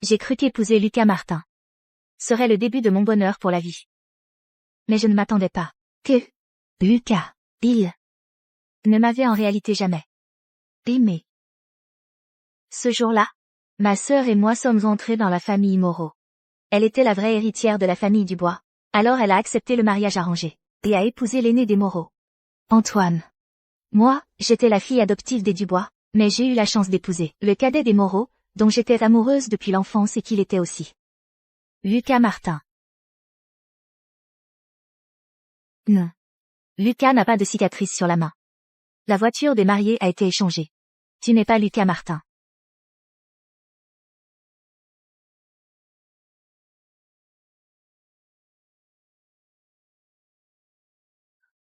J'ai cru qu'épouser Lucas Martin serait le début de mon bonheur pour la vie. Mais je ne m'attendais pas que Lucas, il ne m'avait en réalité jamais aimé. Ce jour-là, ma sœur et moi sommes entrés dans la famille Moreau. Elle était la vraie héritière de la famille Dubois. Alors elle a accepté le mariage arrangé et a épousé l'aîné des Moreau, Antoine. Moi, j'étais la fille adoptive des Dubois, mais j'ai eu la chance d'épouser le cadet des Moreau, dont j'étais amoureuse depuis l'enfance et qu'il était aussi. Lucas Martin. Non. Lucas n'a pas de cicatrice sur la main. La voiture des mariés a été échangée. Tu n'es pas Lucas Martin.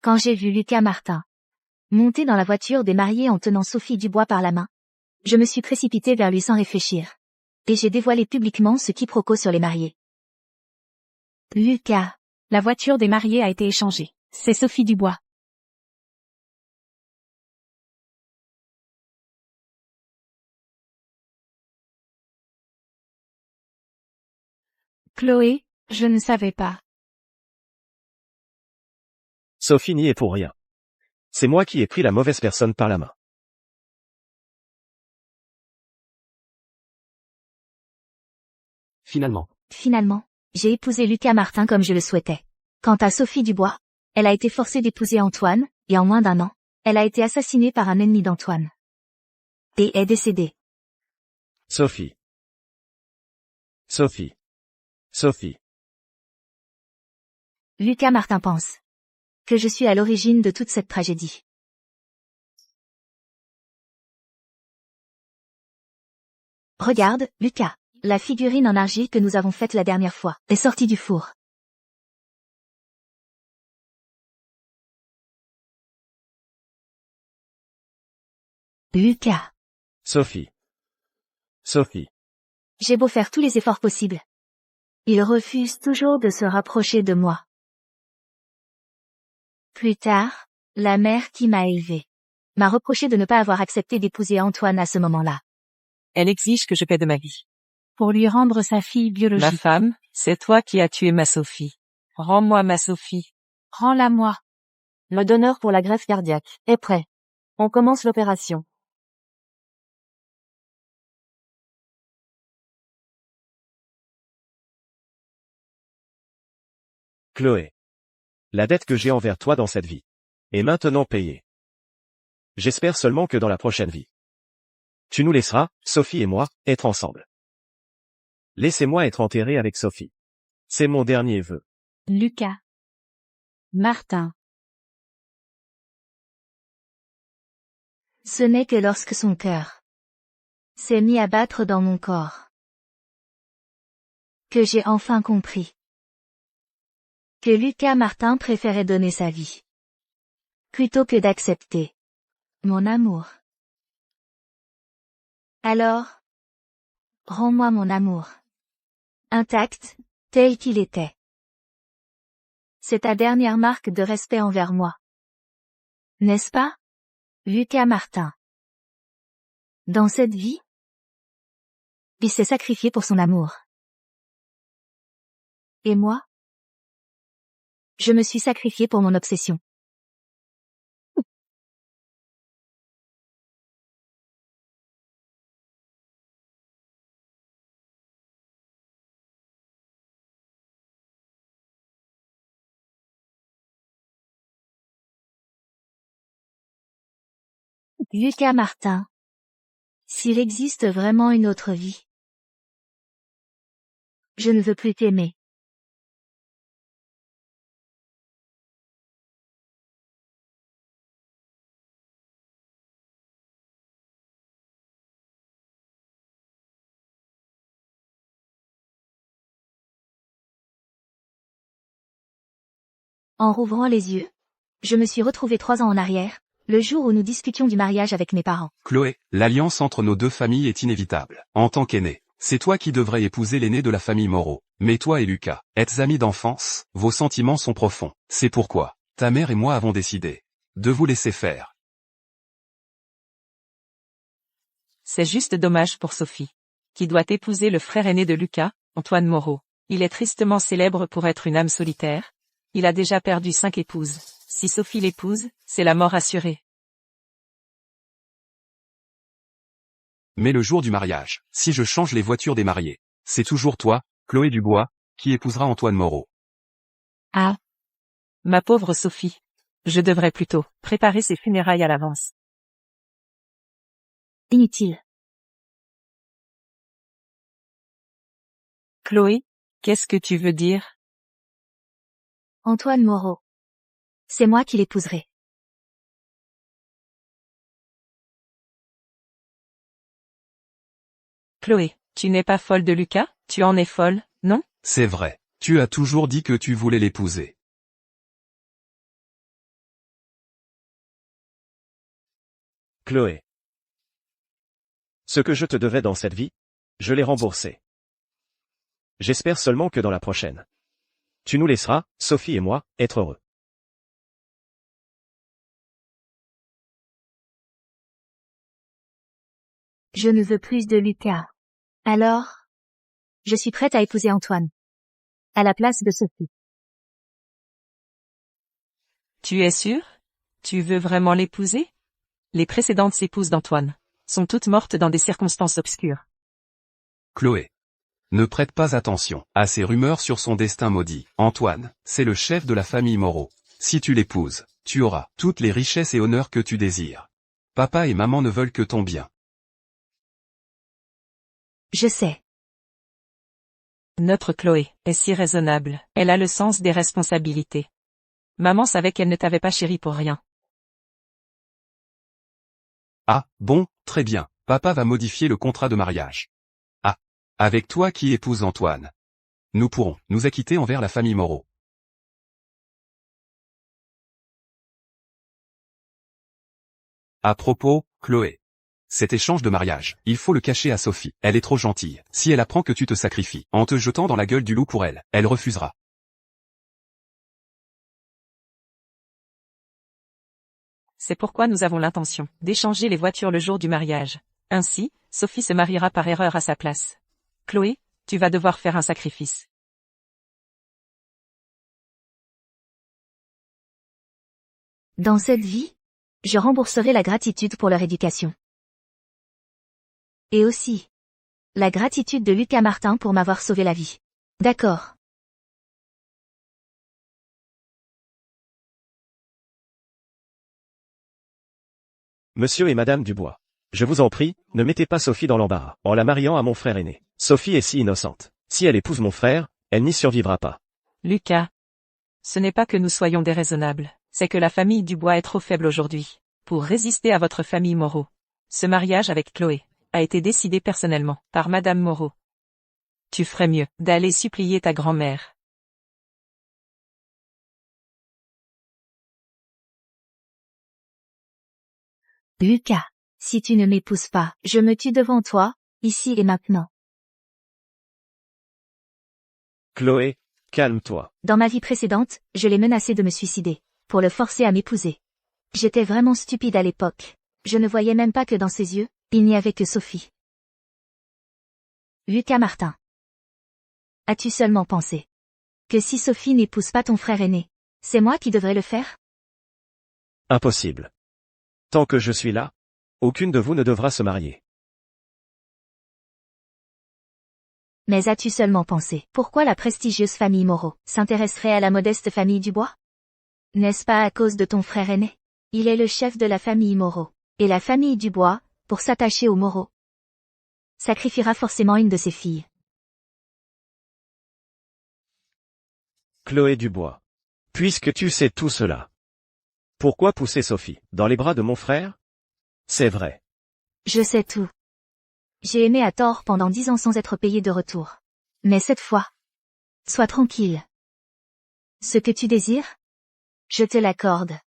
Quand j'ai vu Lucas Martin monter dans la voiture des mariés en tenant Sophie Dubois par la main, je me suis précipitée vers lui sans réfléchir. Et j'ai dévoilé publiquement ce quiproquo sur les mariés. Lucas. La voiture des mariés a été échangée. C'est Sophie Dubois. Chloé, je ne savais pas. Sophie n'y est pour rien. C'est moi qui ai pris la mauvaise personne par la main. Finalement, j'ai épousé Lucas Martin comme je le souhaitais. Quant à Sophie Dubois, elle a été forcée d'épouser Antoine, et en moins d'1 an, elle a été assassinée par un ennemi d'Antoine. Et est décédée. Sophie. Sophie. Sophie. Lucas Martin pense que je suis à l'origine de toute cette tragédie. Regarde, Lucas, la figurine en argile que nous avons faite la dernière fois est sortie du four. Lucas. Sophie. Sophie. J'ai beau faire tous les efforts possibles. Il refuse toujours de se rapprocher de moi. Plus tard, la mère qui m'a élevée m'a reproché de ne pas avoir accepté d'épouser Antoine à ce moment-là. Elle exige que je paie de ma vie. Pour lui rendre sa fille biologique. Ma femme, c'est toi qui as tué ma Sophie. Rends-moi ma Sophie. Rends-la-moi. Le donneur pour la greffe cardiaque est prêt. On commence l'opération. Chloé. La dette que j'ai envers toi dans cette vie est maintenant payée. J'espère seulement que dans la prochaine vie, tu nous laisseras, Sophie et moi, être ensemble. Laissez-moi être enterré avec Sophie. C'est mon dernier vœu. Lucas Martin. Ce n'est que lorsque son cœur s'est mis à battre dans mon corps que j'ai enfin compris que Lucas Martin préférait donner sa vie plutôt que d'accepter mon amour. Alors, rends-moi mon amour, intact, tel qu'il était. C'est ta dernière marque de respect envers moi. N'est-ce pas, Lucas Martin? Dans cette vie, il s'est sacrifié pour son amour. Et moi, je me suis sacrifié pour mon obsession. Lucas Martin. S'il existe vraiment une autre vie, je ne veux plus t'aimer. En rouvrant les yeux, je me suis retrouvée 3 ans en arrière, le jour où nous discutions du mariage avec mes parents. Chloé, l'alliance entre nos deux familles est inévitable. En tant qu'aîné, c'est toi qui devrais épouser l'aîné de la famille Moreau. Mais toi et Lucas, êtes amis d'enfance, vos sentiments sont profonds. C'est pourquoi, ta mère et moi avons décidé de vous laisser faire. C'est juste dommage pour Sophie. qui doit épouser le frère aîné de Lucas, Antoine Moreau. Il est tristement célèbre pour être une âme solitaire. Il a déjà perdu 5 épouses. Si Sophie l'épouse, c'est la mort assurée. Mais le jour du mariage, si je change les voitures des mariés, c'est toujours toi, Chloé Dubois, qui épousera Antoine Moreau. Ah. Ma pauvre Sophie. Je devrais plutôt préparer ses funérailles à l'avance. Inutile. Chloé, qu'est-ce que tu veux dire? Antoine Moreau. C'est moi qui l'épouserai. Chloé, tu n'es pas folle de Lucas, tu en es folle, non? C'est vrai, tu as toujours dit que tu voulais l'épouser. Chloé. Ce que je te devais dans cette vie, je l'ai remboursé. J'espère seulement que dans la prochaine, tu nous laisseras, Sophie et moi, être heureux. Je ne veux plus de Lucas. Alors, je suis prête à épouser Antoine. À la place de Sophie. Tu es sûr? Tu veux vraiment l'épouser? Les précédentes épouses d'Antoine sont toutes mortes dans des circonstances obscures. Chloé. Ne prête pas attention à ces rumeurs sur son destin maudit. Antoine, c'est le chef de la famille Moreau. Si tu l'épouses, tu auras toutes les richesses et honneurs que tu désires. Papa et maman ne veulent que ton bien. Je sais. Notre Chloé est si raisonnable, elle a le sens des responsabilités. Maman savait qu'elle ne t'avait pas chéri pour rien. Ah, bon, très bien, papa va modifier le contrat de mariage. Ah, avec toi qui épouse Antoine. Nous pourrons nous acquitter envers la famille Moreau. À propos, Chloé. Cet échange de mariage, il faut le cacher à Sophie. Elle est trop gentille. Si elle apprend que tu te sacrifies, en te jetant dans la gueule du loup pour elle, elle refusera. C'est pourquoi nous avons l'intention d'échanger les voitures le jour du mariage. Ainsi, Sophie se mariera par erreur à sa place. Chloé, tu vas devoir faire un sacrifice. Dans cette vie, je rembourserai la gratitude pour leur éducation. Et aussi, la gratitude de Lucas Martin pour m'avoir sauvé la vie. D'accord. Monsieur et Madame Dubois. Je vous en prie, ne mettez pas Sophie dans l'embarras, en la mariant à mon frère aîné. Sophie est si innocente. Si elle épouse mon frère, elle n'y survivra pas. Lucas. Ce n'est pas que nous soyons déraisonnables, c'est que la famille Dubois est trop faible aujourd'hui pour résister à votre famille Moreau. Ce mariage avec Chloé a été décidé personnellement par Madame Moreau. Tu ferais mieux d'aller supplier ta grand-mère. Lucas, si tu ne m'épouses pas, je me tue devant toi, ici et maintenant. Chloé, calme-toi. Dans ma vie précédente, je l'ai menacé de me suicider, pour le forcer à m'épouser. J'étais vraiment stupide à l'époque. Je ne voyais même pas que dans ses yeux, il n'y avait que Sophie. Lucas Martin. As-tu seulement pensé que si Sophie n'épouse pas ton frère aîné, c'est moi qui devrais le faire? Impossible. Tant que je suis là, aucune de vous ne devra se marier. Mais as-tu seulement pensé pourquoi la prestigieuse famille Moreau s'intéresserait à la modeste famille Dubois? N'est-ce pas à cause de ton frère aîné? Il est le chef de la famille Moreau, et la famille Dubois, pour s'attacher aux Moreau, sacrifiera forcément une de ses filles. Chloé Dubois. Puisque tu sais tout cela, pourquoi pousser Sophie dans les bras de mon frère? C'est vrai. Je sais tout. J'ai aimé à tort pendant 10 ans sans être payé de retour. Mais cette fois, sois tranquille. Ce que tu désires, je te l'accorde.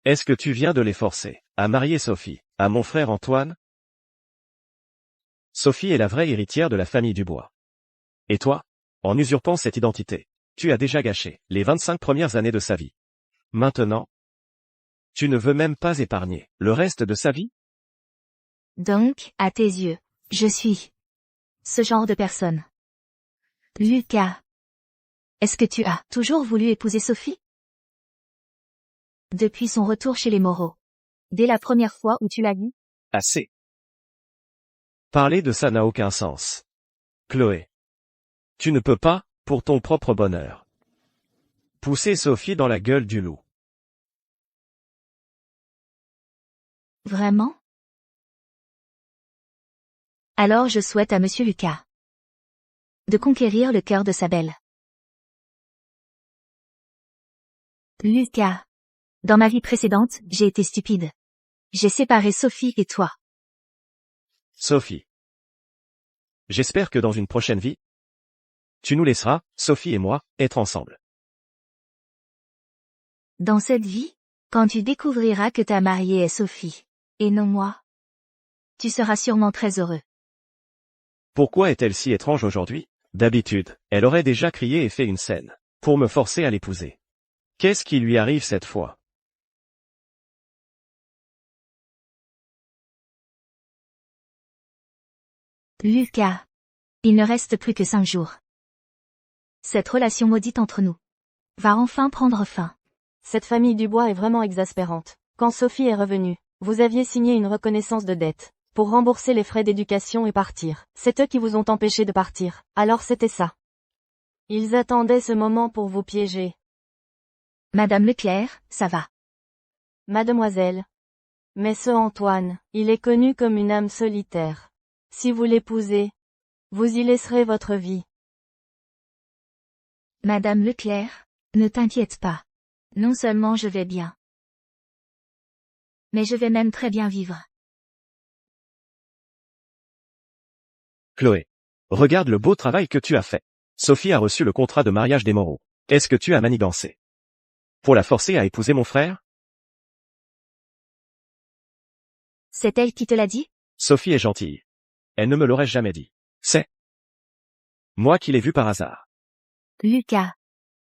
Est-ce que tu viens de les forcer à marier Sophie à mon frère Antoine? Sophie est la vraie héritière de la famille Dubois. Et toi, en usurpant cette identité, tu as déjà gâché les 25 premières années de sa vie. Maintenant, tu ne veux même pas épargner le reste de sa vie? Donc, à tes yeux, je suis ce genre de personne. Lucas. Est-ce que tu as toujours voulu épouser Sophie? Depuis son retour chez les Moreau. Dès la première fois où tu l'as vue? Assez. Parler de ça n'a aucun sens. Chloé. Tu ne peux pas, pour ton propre bonheur, pousser Sophie dans la gueule du loup. Vraiment? Alors je souhaite à Monsieur Lucas de conquérir le cœur de sa belle. Lucas. Dans ma vie précédente, j'ai été stupide. J'ai séparé Sophie et toi. Sophie. J'espère que dans une prochaine vie, tu nous laisseras, Sophie et moi, être ensemble. Dans cette vie, quand tu découvriras que ta mariée est Sophie, et non moi, tu seras sûrement très heureux. Pourquoi est-elle si étrange aujourd'hui? D'habitude, elle aurait déjà crié et fait une scène, pour me forcer à l'épouser. Qu'est-ce qui lui arrive cette fois? Lucas. Il ne reste plus que 5 jours. Cette relation maudite entre nous va enfin prendre fin. Cette famille Dubois est vraiment exaspérante. Quand Sophie est revenue, vous aviez signé une reconnaissance de dette, pour rembourser les frais d'éducation et partir. C'est eux qui vous ont empêché de partir, alors c'était ça. Ils attendaient ce moment pour vous piéger. Madame Leclerc, ça va. Mademoiselle. Mais ce Antoine, il est connu comme une âme solitaire. Si vous l'épousez, vous y laisserez votre vie. Madame Leclerc, ne t'inquiète pas. Non seulement je vais bien, mais je vais même très bien vivre. Chloé. Regarde le beau travail que tu as fait. Sophie a reçu le contrat de mariage des Moreau. Est-ce que tu as manigancé pour la forcer à épouser mon frère? C'est elle qui te l'a dit? Sophie est gentille. Elle ne me l'aurait jamais dit. C'est moi qui l'ai vue par hasard. Lucas.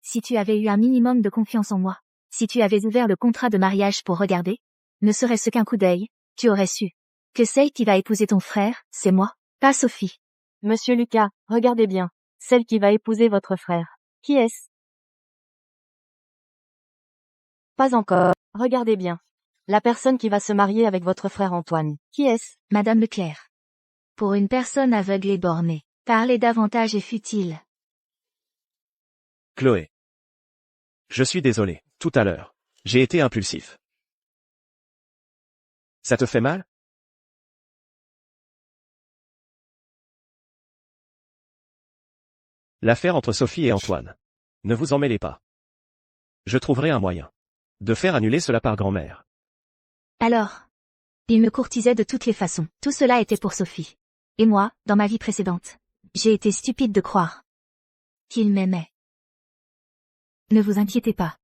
Si tu avais eu un minimum de confiance en moi, si tu avais ouvert le contrat de mariage pour regarder, ne serait-ce qu'un coup d'œil, tu aurais su que celle qui va épouser ton frère, c'est moi, pas Sophie. Monsieur Lucas, regardez bien. Celle qui va épouser votre frère. Qui est-ce? Pas encore. Regardez bien. La personne qui va se marier avec votre frère Antoine. Qui est-ce? Madame Leclerc. Pour une personne aveugle et bornée, parler davantage est futile. Chloé. Je suis désolé, tout à l'heure. J'ai été impulsif. Ça te fait mal? L'affaire entre Sophie et Antoine. Ne vous en mêlez pas. Je trouverai un moyen de faire annuler cela par grand-mère. Alors. Il me courtisait de toutes les façons. Tout cela était pour Sophie. Et moi, dans ma vie précédente, j'ai été stupide de croire qu'il m'aimait. Ne vous inquiétez pas.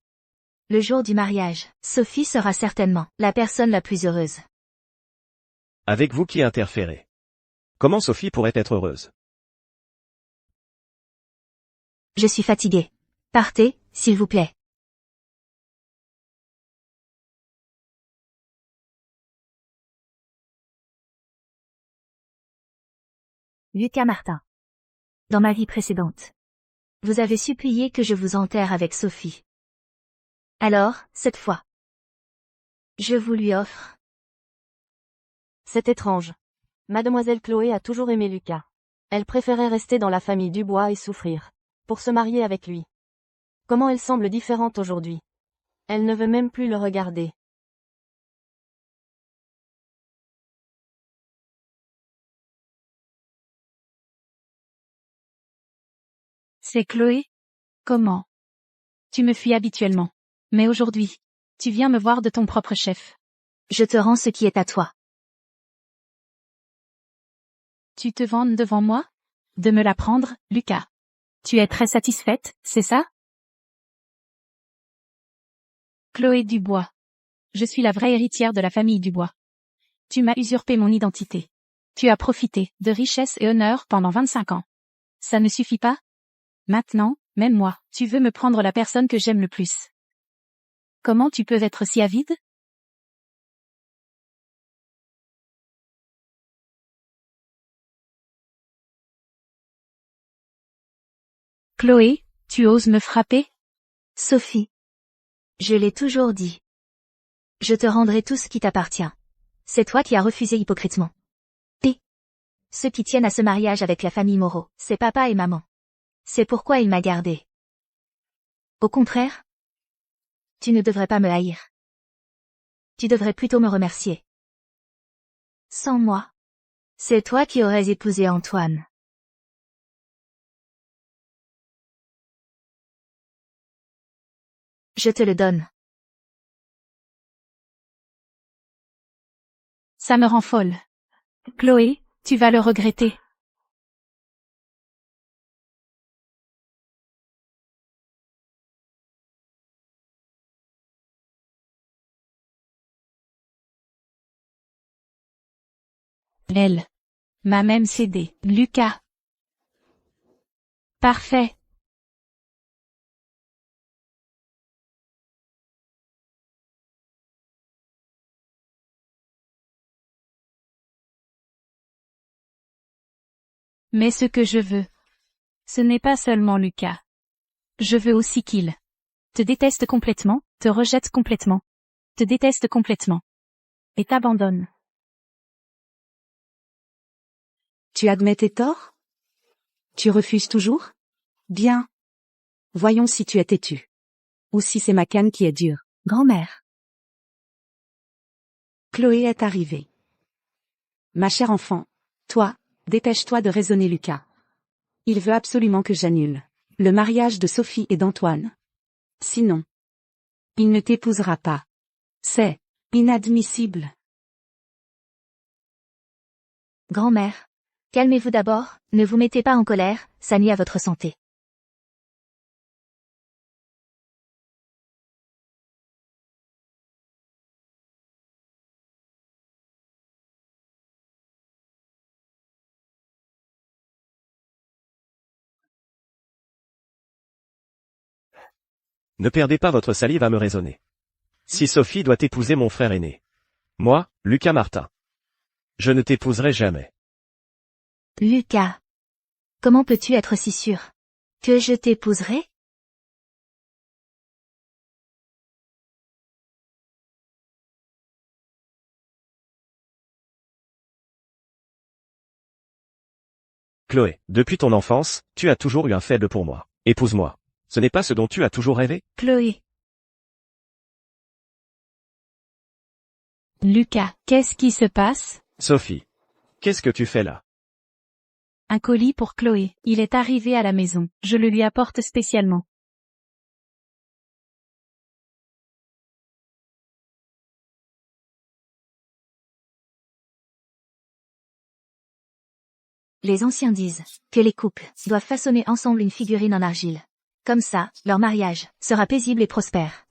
Le jour du mariage, Sophie sera certainement la personne la plus heureuse. Avec vous qui interférez. Comment Sophie pourrait être heureuse? Je suis fatiguée. Partez, s'il vous plaît. Lucas Martin. Dans ma vie précédente, vous avez supplié que je vous enterre avec Sophie. Alors, cette fois, je vous lui offre. C'est étrange. Mademoiselle Chloé a toujours aimé Lucas. Elle préférait rester dans la famille Dubois et souffrir, pour se marier avec lui. Comment elle semble différente aujourd'hui. Elle ne veut même plus le regarder. C'est Chloé? Comment? Tu me fuis habituellement. Mais aujourd'hui, tu viens me voir de ton propre chef. Je te rends ce qui est à toi. Tu te vantes devant moi? De me la prendre, Lucas. Tu es très satisfaite, c'est ça? Chloé Dubois. Je suis la vraie héritière de la famille Dubois. Tu m'as usurpé mon identité. Tu as profité de richesse et honneur pendant 25 ans. Ça ne suffit pas? Maintenant, même moi, tu veux me prendre la personne que j'aime le plus. Comment tu peux être si avide? Chloé, tu oses me frapper? Sophie. Je l'ai toujours dit. Je te rendrai tout ce qui t'appartient. C'est toi qui as refusé hypocritement. P. Ceux qui tiennent à ce mariage avec la famille Moreau, c'est papa et maman. C'est pourquoi il m'a gardé. Au contraire, tu ne devrais pas me haïr. Tu devrais plutôt me remercier. Sans moi, c'est toi qui aurais épousé Antoine. Je te le donne. Ça me rend folle. Chloé, tu vas le regretter. Elle m'a même cédé. Lucas. Parfait. Mais ce que je veux, ce n'est pas seulement Lucas. Je veux aussi qu'il te déteste complètement, te rejette complètement, te déteste complètement, et t'abandonne. Tu admets tes torts? Tu refuses toujours? Bien. Voyons si tu es têtu. Ou si c'est ma canne qui est dure. Grand-mère. Chloé est arrivée. Ma chère enfant, toi, dépêche-toi de raisonner Lucas. Il veut absolument que j'annule le mariage de Sophie et d'Antoine. Sinon, il ne t'épousera pas. C'est inadmissible. Grand-mère. Calmez-vous d'abord, ne vous mettez pas en colère, ça nuit à votre santé. Ne perdez pas votre salive à me raisonner. Si Sophie doit épouser mon frère aîné. Moi, Lucas Martin. Je ne t'épouserai jamais. Lucas. Comment peux-tu être si sûr que je t'épouserai? Chloé, depuis ton enfance, tu as toujours eu un faible pour moi. Épouse-moi. Ce n'est pas ce dont tu as toujours rêvé? Chloé. Lucas, qu'est-ce qui se passe? Sophie. Qu'est-ce que tu fais là? Un colis pour Chloé. Il est arrivé à la maison. Je le lui apporte spécialement. Les anciens disent que les couples doivent façonner ensemble une figurine en argile. Comme ça, leur mariage sera paisible et prospère.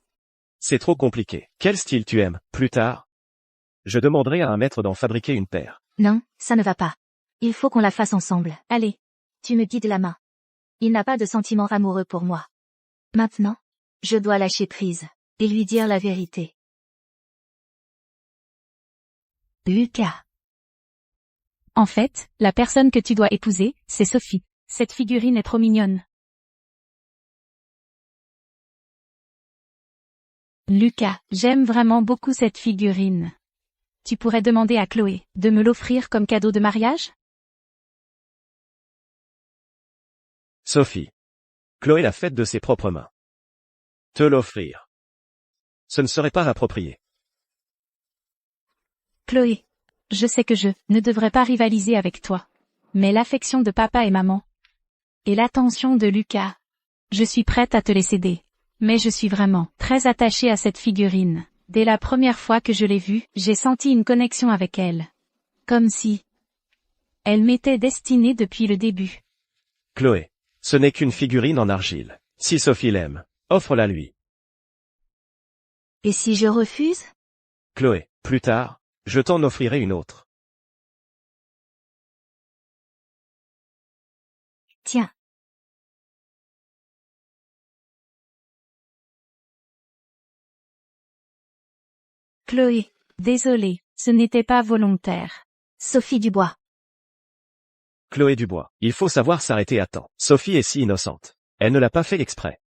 C'est trop compliqué. Quel style tu aimes? Plus tard, je demanderai à un maître d'en fabriquer une paire. Non, ça ne va pas. Il faut qu'on la fasse ensemble. Allez. Tu me guides la main. Il n'a pas de sentiment amoureux pour moi. Maintenant, je dois lâcher prise et lui dire la vérité. Lucas. En fait, la personne que tu dois épouser, c'est Sophie. Cette figurine est trop mignonne. Lucas, j'aime vraiment beaucoup cette figurine. Tu pourrais demander à Chloé de me l'offrir comme cadeau de mariage? Sophie. Chloé l'a faite de ses propres mains. Te l'offrir. Ce ne serait pas approprié. Chloé. Je sais que je ne devrais pas rivaliser avec toi. Mais l'affection de papa et maman. Et l'attention de Lucas. Je suis prête à te les céder. Mais je suis vraiment très attachée à cette figurine. Dès la première fois que je l'ai vue, j'ai senti une connexion avec elle. Comme si elle m'était destinée depuis le début. Chloé. Ce n'est qu'une figurine en argile. Si Sophie l'aime, offre-la lui. Et si je refuse? Chloé. Plus tard, je t'en offrirai une autre. Tiens. Chloé, désolée, ce n'était pas volontaire. Sophie Dubois. Chloé Dubois. Il faut savoir s'arrêter à temps. Sophie est si innocente. Elle ne l'a pas fait exprès.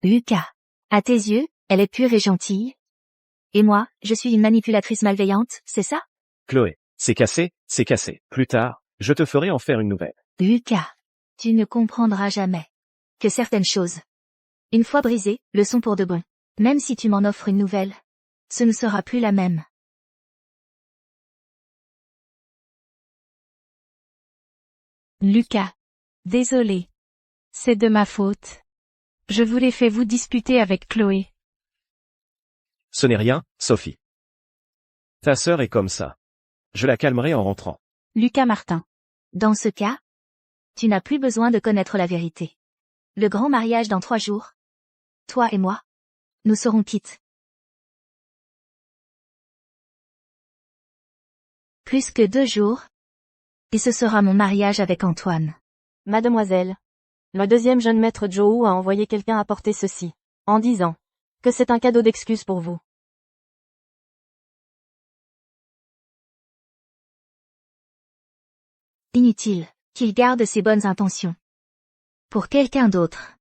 Lucas. À tes yeux, elle est pure et gentille. Et moi, je suis une manipulatrice malveillante, c'est ça? Chloé. C'est cassé, c'est cassé. Plus tard, je te ferai en faire une nouvelle. Lucas. Tu ne comprendras jamais que certaines choses, une fois brisées, le sont pour de bon. Même si tu m'en offres une nouvelle, ce ne sera plus la même. Lucas. Désolée. C'est de ma faute. Je vous l'ai fait vous disputer avec Chloé. Ce n'est rien, Sophie. Ta sœur est comme ça. Je la calmerai en rentrant. Lucas Martin. Dans ce cas, tu n'as plus besoin de connaître la vérité. Le grand mariage dans 3 jours. Toi et moi. Nous serons quittes. Plus que 2 jours. Et ce sera mon mariage avec Antoine. Mademoiselle. Le deuxième jeune maître Joe a envoyé quelqu'un apporter ceci, en disant que c'est un cadeau d'excuse pour vous. Inutile, qu'il garde ses bonnes intentions. Pour quelqu'un d'autre.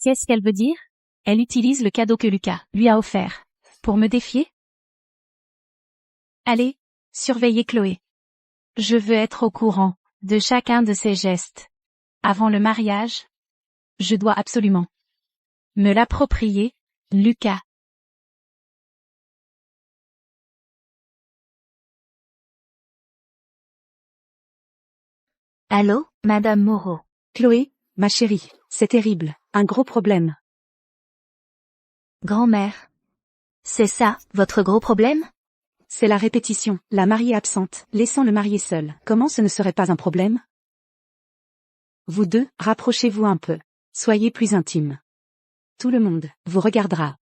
Qu'est-ce qu'elle veut dire? Elle utilise le cadeau que Lucas lui a offert. Pour me défier? Allez, surveillez Chloé. Je veux être au courant de chacun de ses gestes. Avant le mariage, je dois absolument me l'approprier, Lucas. Allô, Madame Moreau. Chloé, ma chérie, c'est terrible, un gros problème. Grand-mère. C'est ça, votre gros problème? C'est la répétition, la mariée absente, laissant le marié seul. Comment ce ne serait pas un problème? Vous deux, rapprochez-vous un peu. Soyez plus intimes. Tout le monde vous regardera.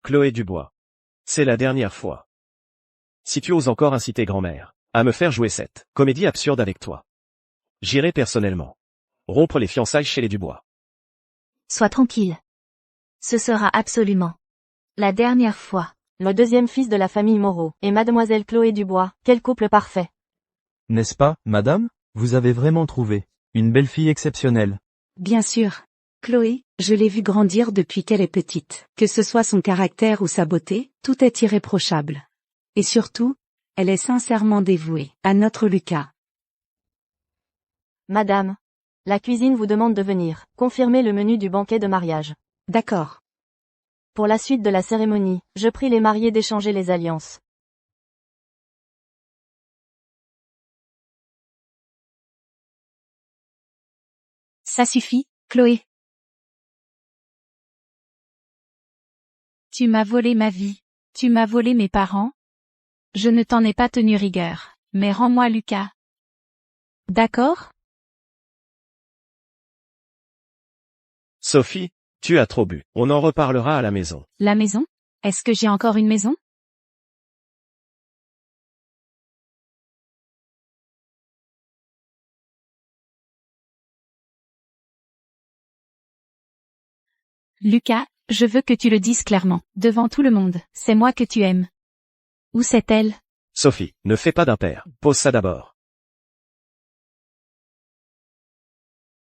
Chloé Dubois. C'est la dernière fois. Si tu oses encore inciter grand-mère à me faire jouer cette comédie absurde avec toi, j'irai personnellement rompre les fiançailles chez les Dubois. Sois tranquille. Ce sera absolument la dernière fois. Le deuxième fils de la famille Moreau et Mademoiselle Chloé Dubois, quel couple parfait. N'est-ce pas, madame? Vous avez vraiment trouvé une belle fille exceptionnelle. Bien sûr. Chloé, je l'ai vue grandir depuis qu'elle est petite. Que ce soit son caractère ou sa beauté, tout est irréprochable. Et surtout, elle est sincèrement dévouée à notre Lucas. Madame. La cuisine vous demande de venir confirmer le menu du banquet de mariage. D'accord. Pour la suite de la cérémonie, je prie les mariés d'échanger les alliances. Ça suffit, Chloé. Tu m'as volé ma vie. Tu m'as volé mes parents. Je ne t'en ai pas tenu rigueur. Mais rends-moi Lucas. D'accord? Sophie, tu as trop bu. On en reparlera à la maison. La maison? Est-ce que j'ai encore une maison? Lucas, je veux que tu le dises clairement, devant tout le monde. C'est moi que tu aimes. Où c'est-elle? Sophie, ne fais pas d'impair. Pose ça d'abord.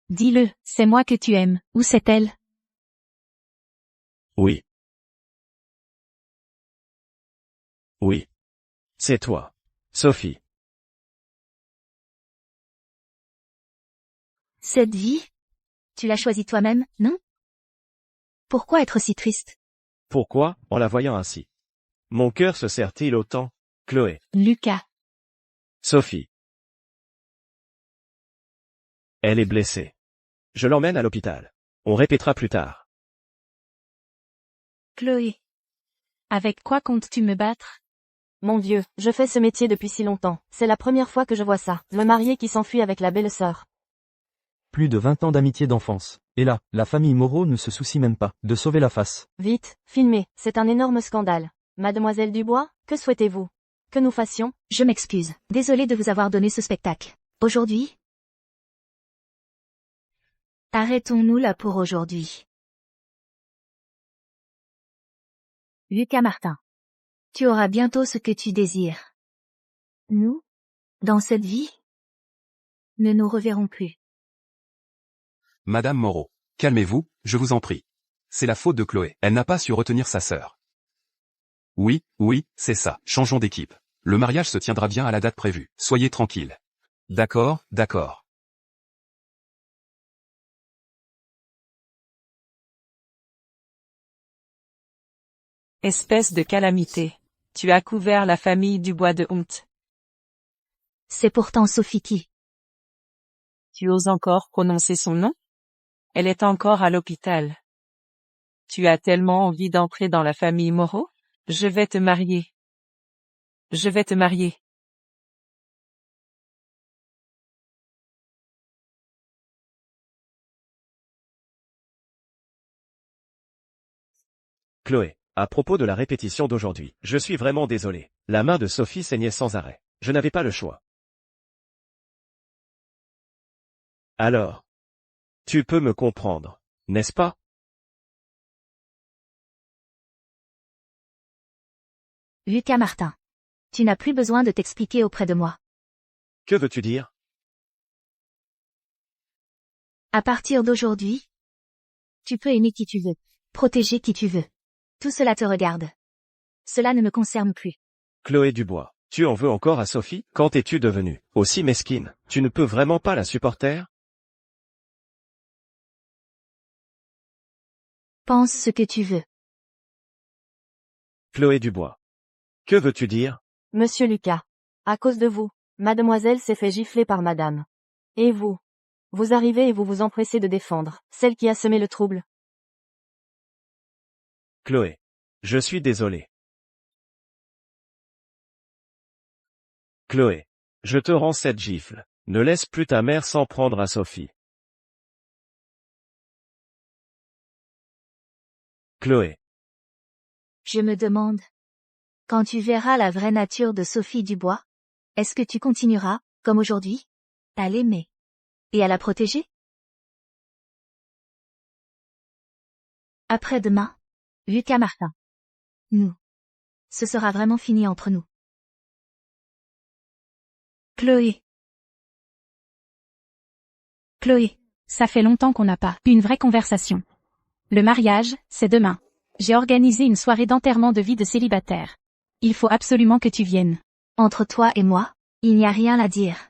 Dis-le, c'est moi que tu aimes. Où c'est-elle? Oui. Oui. C'est toi. Sophie. Cette vie? Tu l'as choisie toi-même, non? Pourquoi être si triste? Pourquoi, en la voyant ainsi? Mon cœur se serre-t-il autant? Chloé. Lucas. Sophie. Elle est blessée. Je l'emmène à l'hôpital. On répétera plus tard. Chloé. Avec quoi comptes-tu me battre? Mon Dieu, je fais ce métier depuis si longtemps. C'est la première fois que je vois ça. Le marié qui s'enfuit avec la belle-sœur. Plus de 20 ans d'amitié d'enfance. Et là, la famille Moreau ne se soucie même pas de sauver la face. Vite, filmez, c'est un énorme scandale. Mademoiselle Dubois, que souhaitez-vous? Que nous fassions? Je m'excuse. Désolée de vous avoir donné ce spectacle. Aujourd'hui? Arrêtons-nous là pour aujourd'hui. Lucas Martin. Tu auras bientôt ce que tu désires. Nous, dans cette vie, ne nous reverrons plus. Madame Moreau, calmez-vous, je vous en prie. C'est la faute de Chloé, elle n'a pas su retenir sa sœur. Oui, c'est ça, changeons d'équipe. Le mariage se tiendra bien à la date prévue, soyez tranquille. D'accord. Espèce de calamité. Tu as couvert la famille Dubois de honte. C'est pourtant Sophie qui. Tu oses encore prononcer son nom? Elle est encore à l'hôpital. Tu as tellement envie d'entrer dans la famille Moreau? Je vais te marier. Chloé, à propos de la répétition d'aujourd'hui, je suis vraiment désolé. La main de Sophie saignait sans arrêt. Je n'avais pas le choix. Alors, tu peux me comprendre, n'est-ce pas? Lucas Martin. Tu n'as plus besoin de t'expliquer auprès de moi. Que veux-tu dire? À partir d'aujourd'hui, tu peux aimer qui tu veux, protéger qui tu veux. Tout cela te regarde. Cela ne me concerne plus. Chloé Dubois, tu en veux encore à Sophie? Quand es-tu devenue aussi mesquine? Tu ne peux vraiment pas la supporter? Pense ce que tu veux. Chloé Dubois. Que veux-tu dire? Monsieur Lucas. À cause de vous, mademoiselle s'est fait gifler par madame. Et vous? Vous arrivez et vous vous empressez de défendre celle qui a semé le trouble. Chloé. Je suis désolé. Chloé. Je te rends cette gifle. Ne laisse plus ta mère s'en prendre à Sophie. Chloé. Je me demande. Quand tu verras la vraie nature de Sophie Dubois, est-ce que tu continueras, comme aujourd'hui, à l'aimer et à la protéger? Après-demain, Lucas Martin. Nous. Ce sera vraiment fini entre nous. Chloé, ça fait longtemps qu'on n'a pas eu une vraie conversation. Le mariage, c'est demain. J'ai organisé une soirée d'enterrement de vie de célibataire. Il faut absolument que tu viennes. Entre toi et moi, il n'y a rien à dire.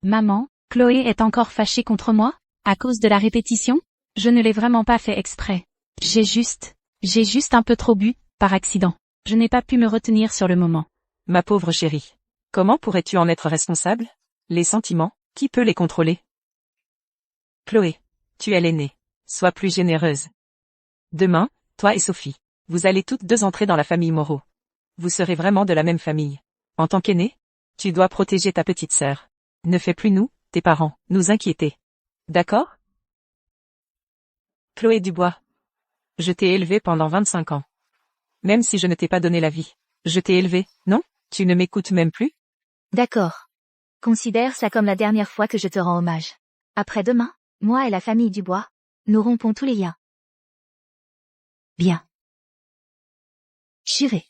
Maman, Chloé est encore fâchée contre moi, à cause de la répétition? Je ne l'ai vraiment pas fait exprès. J'ai juste un peu trop bu, par accident. Je n'ai pas pu me retenir sur le moment. Ma pauvre chérie. Comment pourrais-tu en être responsable? Les sentiments, qui peut les contrôler? Chloé, tu es l'aînée. Sois plus généreuse. Demain, toi et Sophie, vous allez toutes deux entrer dans la famille Moreau. Vous serez vraiment de la même famille. En tant qu'aînée, tu dois protéger ta petite sœur. Ne fais plus nous, tes parents, nous inquiéter. D'accord? Chloé Dubois. Je t'ai élevée pendant 25 ans. Même si je ne t'ai pas donné la vie. Je t'ai élevée, non? Tu ne m'écoutes même plus? D'accord. Considère ça comme la dernière fois que je te rends hommage. Après-demain, moi et la famille Dubois, nous rompons tous les liens. Bien. J'irai.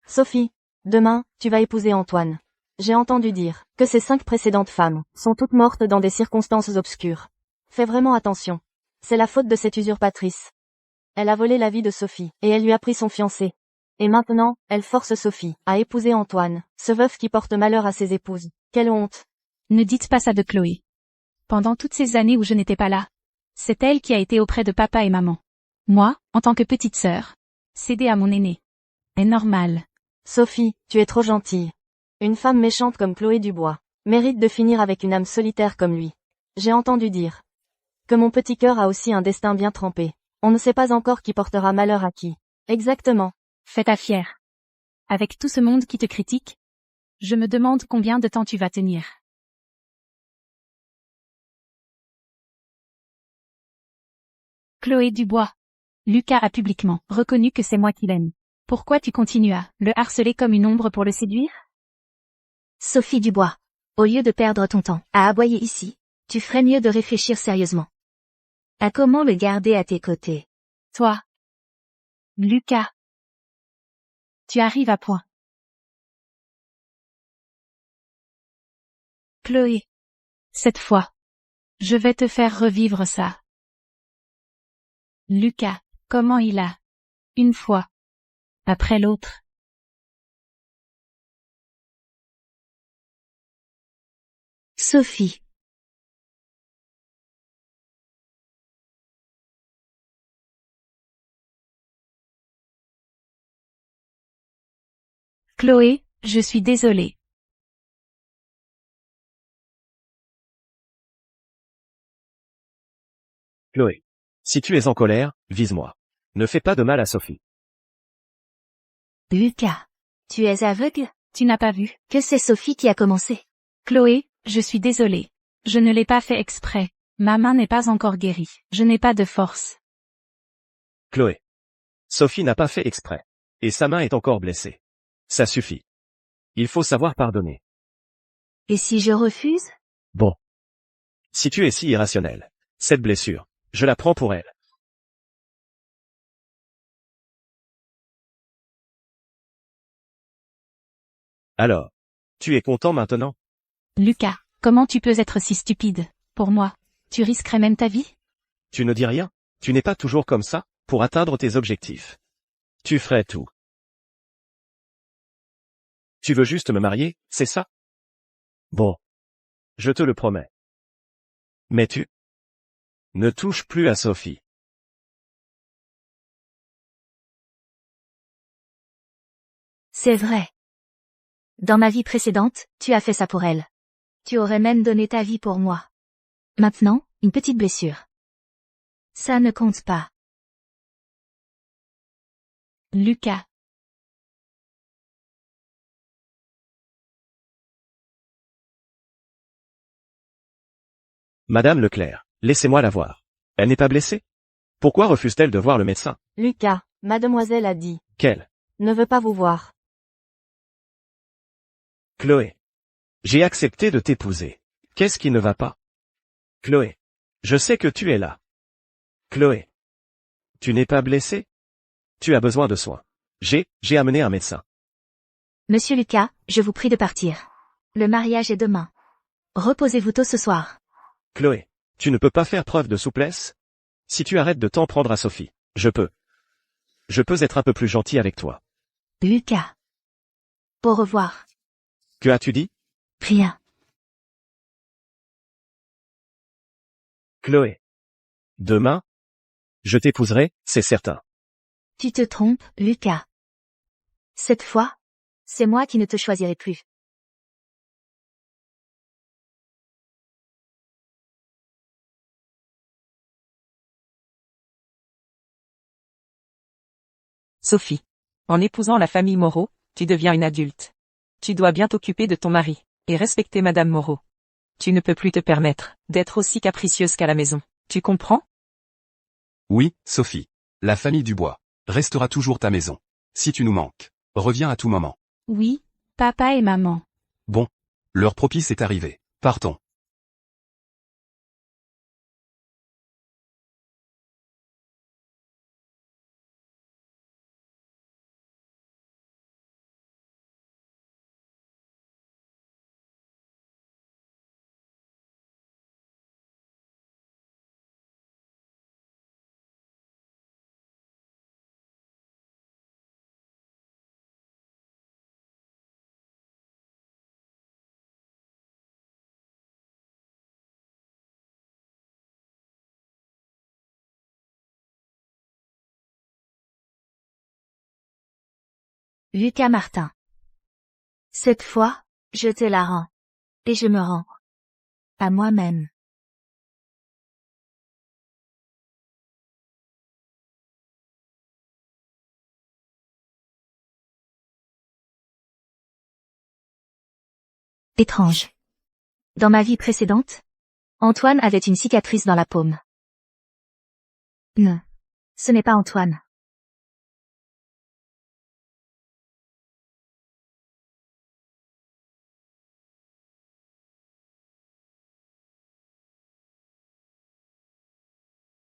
Sophie, demain, tu vas épouser Antoine. J'ai entendu dire que ces 5 précédentes femmes sont toutes mortes dans des circonstances obscures. Fais vraiment attention. C'est la faute de cette usurpatrice. Elle a volé la vie de Sophie, et elle lui a pris son fiancé. Et maintenant, elle force Sophie à épouser Antoine, ce veuf qui porte malheur à ses épouses. Quelle honte! Ne dites pas ça de Chloé. Pendant toutes ces années où je n'étais pas là, c'est elle qui a été auprès de papa et maman. Moi, en tant que petite sœur, céder à mon aîné. Est normal. Sophie, tu es trop gentille. Une femme méchante comme Chloé Dubois mérite de finir avec une âme solitaire comme lui. J'ai entendu dire que mon petit cœur a aussi un destin bien trempé. On ne sait pas encore qui portera malheur à qui. Exactement. Fais-ta fière. Avec tout ce monde qui te critique, je me demande combien de temps tu vas tenir. Chloé Dubois. Lucas a publiquement reconnu que c'est moi qui l'aime. Pourquoi tu continues à le harceler comme une ombre pour le séduire? Sophie Dubois. Au lieu de perdre ton temps à aboyer ici, tu ferais mieux de réfléchir sérieusement à comment le garder à tes côtés. Toi. Lucas. Tu arrives à point. Chloé. Cette fois. Je vais te faire revivre ça. Lucas, comment il a. Une fois. Après l'autre. Sophie. Chloé, je suis désolée. Chloé. Si tu es en colère, vise-moi. Ne fais pas de mal à Sophie. Lucas. Tu es aveugle? Tu n'as pas vu. Que c'est Sophie qui a commencé. Chloé, je suis désolée. Je ne l'ai pas fait exprès. Ma main n'est pas encore guérie. Je n'ai pas de force. Chloé. Sophie n'a pas fait exprès. Et sa main est encore blessée. Ça suffit. Il faut savoir pardonner. Et si je refuse? Bon. Si tu es si irrationnel, cette blessure, je la prends pour elle. Alors, tu es content maintenant? Lucas, comment tu peux être si stupide? Pour moi, tu risquerais même ta vie? Tu ne dis rien? Tu n'es pas toujours comme ça, pour atteindre tes objectifs. Tu ferais tout. Tu veux juste me marier, c'est ça? Bon. Je te le promets. Mais tu ne touches plus à Sophie. C'est vrai. Dans ma vie précédente, tu as fait ça pour elle. Tu aurais même donné ta vie pour moi. Maintenant, une petite blessure. Ça ne compte pas. Lucas. Madame Leclerc, laissez-moi la voir. Elle n'est pas blessée? Pourquoi refuse-t-elle de voir le médecin? Lucas, mademoiselle a dit. Qu'elle Ne veut pas vous voir. Chloé. J'ai accepté de t'épouser. Qu'est-ce qui ne va pas? Chloé. Je sais que tu es là. Chloé. Tu n'es pas blessée? Tu as besoin de soins. J'ai amené un médecin. Monsieur Lucas, je vous prie de partir. Le mariage est demain. Reposez-vous tôt ce soir. Chloé. Tu ne peux pas faire preuve de souplesse? Si tu arrêtes de t'en prendre à Sophie, je peux être un peu plus gentil avec toi. Lucas. Au revoir. Que as-tu dit? Rien. Chloé. Demain? Je t'épouserai, c'est certain. Tu te trompes, Lucas. Cette fois, c'est moi qui ne te choisirai plus. Sophie. En épousant la famille Moreau, tu deviens une adulte. Tu dois bien t'occuper de ton mari, et respecter Madame Moreau. Tu ne peux plus te permettre d'être aussi capricieuse qu'à la maison. Tu comprends? Oui, Sophie. La famille Dubois restera toujours ta maison. Si tu nous manques, reviens à tout moment. Oui, papa et maman. Bon. L'heure propice est arrivée. Partons. Lucas Martin. Cette fois, je te la rends. Et je me rends. À moi-même. Étrange. Dans ma vie précédente, Antoine avait une cicatrice dans la paume. Non. Ce n'est pas Antoine.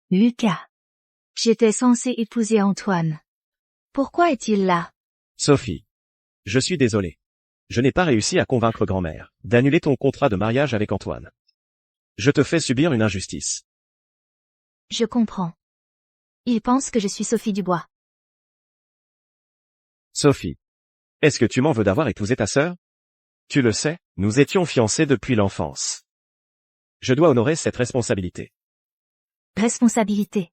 Lucas. J'étais censée épouser Antoine. Pourquoi est-il là? Sophie. Je suis désolé. Je n'ai pas réussi à convaincre grand-mère d'annuler ton contrat de mariage avec Antoine. Je te fais subir une injustice. Je comprends. Il pense que je suis Sophie Dubois. Sophie. Est-ce que tu m'en veux d'avoir épousé ta sœur? Tu le sais, nous étions fiancés depuis l'enfance. Je dois honorer cette responsabilité. Responsabilité.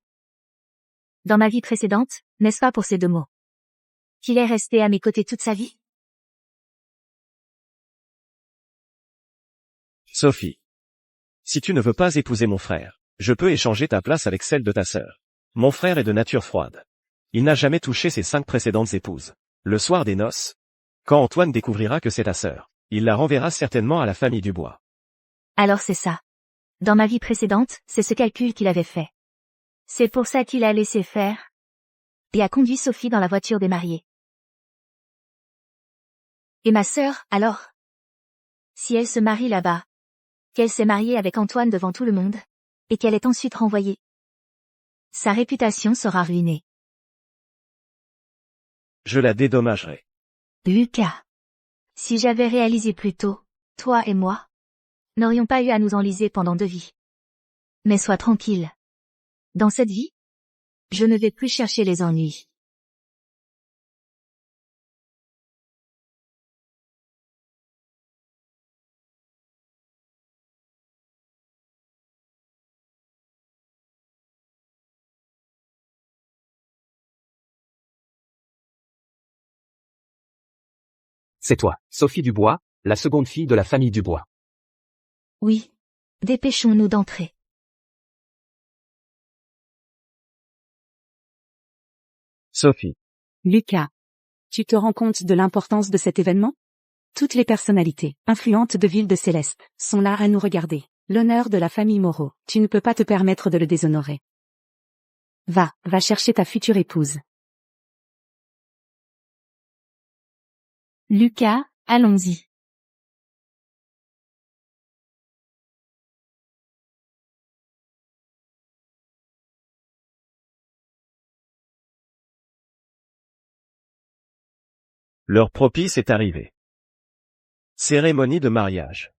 Dans ma vie précédente, n'est-ce pas pour ces deux mots? Qu'il est resté à mes côtés toute sa vie? Sophie. Si tu ne veux pas épouser mon frère, je peux échanger ta place avec celle de ta sœur. Mon frère est de nature froide. Il n'a jamais touché ses 5 précédentes épouses. Le soir des noces, quand Antoine découvrira que c'est ta sœur, il la renverra certainement à la famille Dubois. Alors c'est ça. Dans ma vie précédente, c'est ce calcul qu'il avait fait. C'est pour ça qu'il a laissé faire et a conduit Sophie dans la voiture des mariés. Et ma sœur, alors? Si elle se marie là-bas, qu'elle s'est mariée avec Antoine devant tout le monde, et qu'elle est ensuite renvoyée, sa réputation sera ruinée. Je la dédommagerai. Lucas. Si j'avais réalisé plus tôt, toi et moi n'aurions pas eu à nous enliser pendant 2 vies. Mais sois tranquille. Dans cette vie, je ne vais plus chercher les ennuis. C'est toi, Sophie Dubois, la seconde fille de la famille Dubois. Oui. Dépêchons-nous d'entrer. Sophie. Lucas. Tu te rends compte de l'importance de cet événement? Toutes les personnalités influentes de Ville de Céleste sont là à nous regarder. L'honneur de la famille Moreau, tu ne peux pas te permettre de le déshonorer. Va chercher ta future épouse. Lucas, allons-y. L'heure propice est arrivée. Cérémonie de mariage.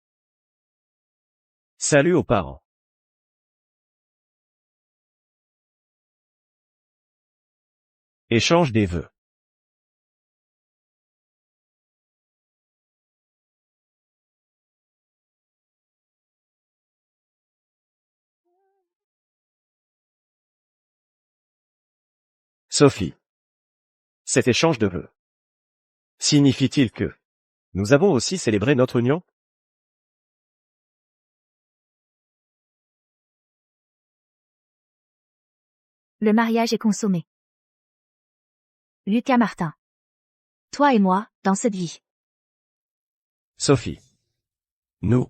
Salut aux parents. Échange des vœux. Sophie. Cet échange de vœux signifie-t-il que nous avons aussi célébré notre union? Le mariage est consommé. Lucas Martin. Toi et moi, dans cette vie. Sophie. Nous.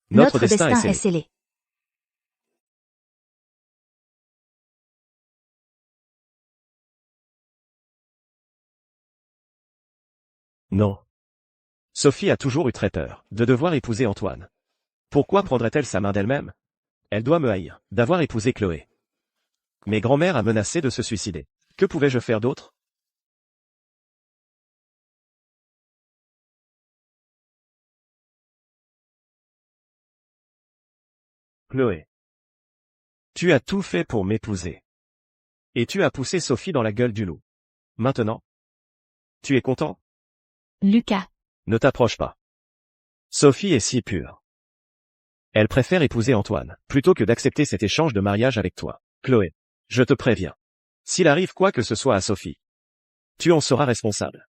Notre destin est scellé. Non. Sophie a toujours eu très peur de devoir épouser Antoine. Pourquoi prendrait-elle sa main d'elle-même? Elle doit me haïr d'avoir épousé Chloé. Mais grand-mère a menacé de se suicider. Que pouvais-je faire d'autre? Chloé. Tu as tout fait pour m'épouser. Et tu as poussé Sophie dans la gueule du loup. Maintenant? Tu es content? Lucas. Ne t'approche pas. Sophie est si pure. Elle préfère épouser Antoine, plutôt que d'accepter cet échange de mariage avec toi. Chloé. Je te préviens. S'il arrive quoi que ce soit à Sophie, tu en seras responsable.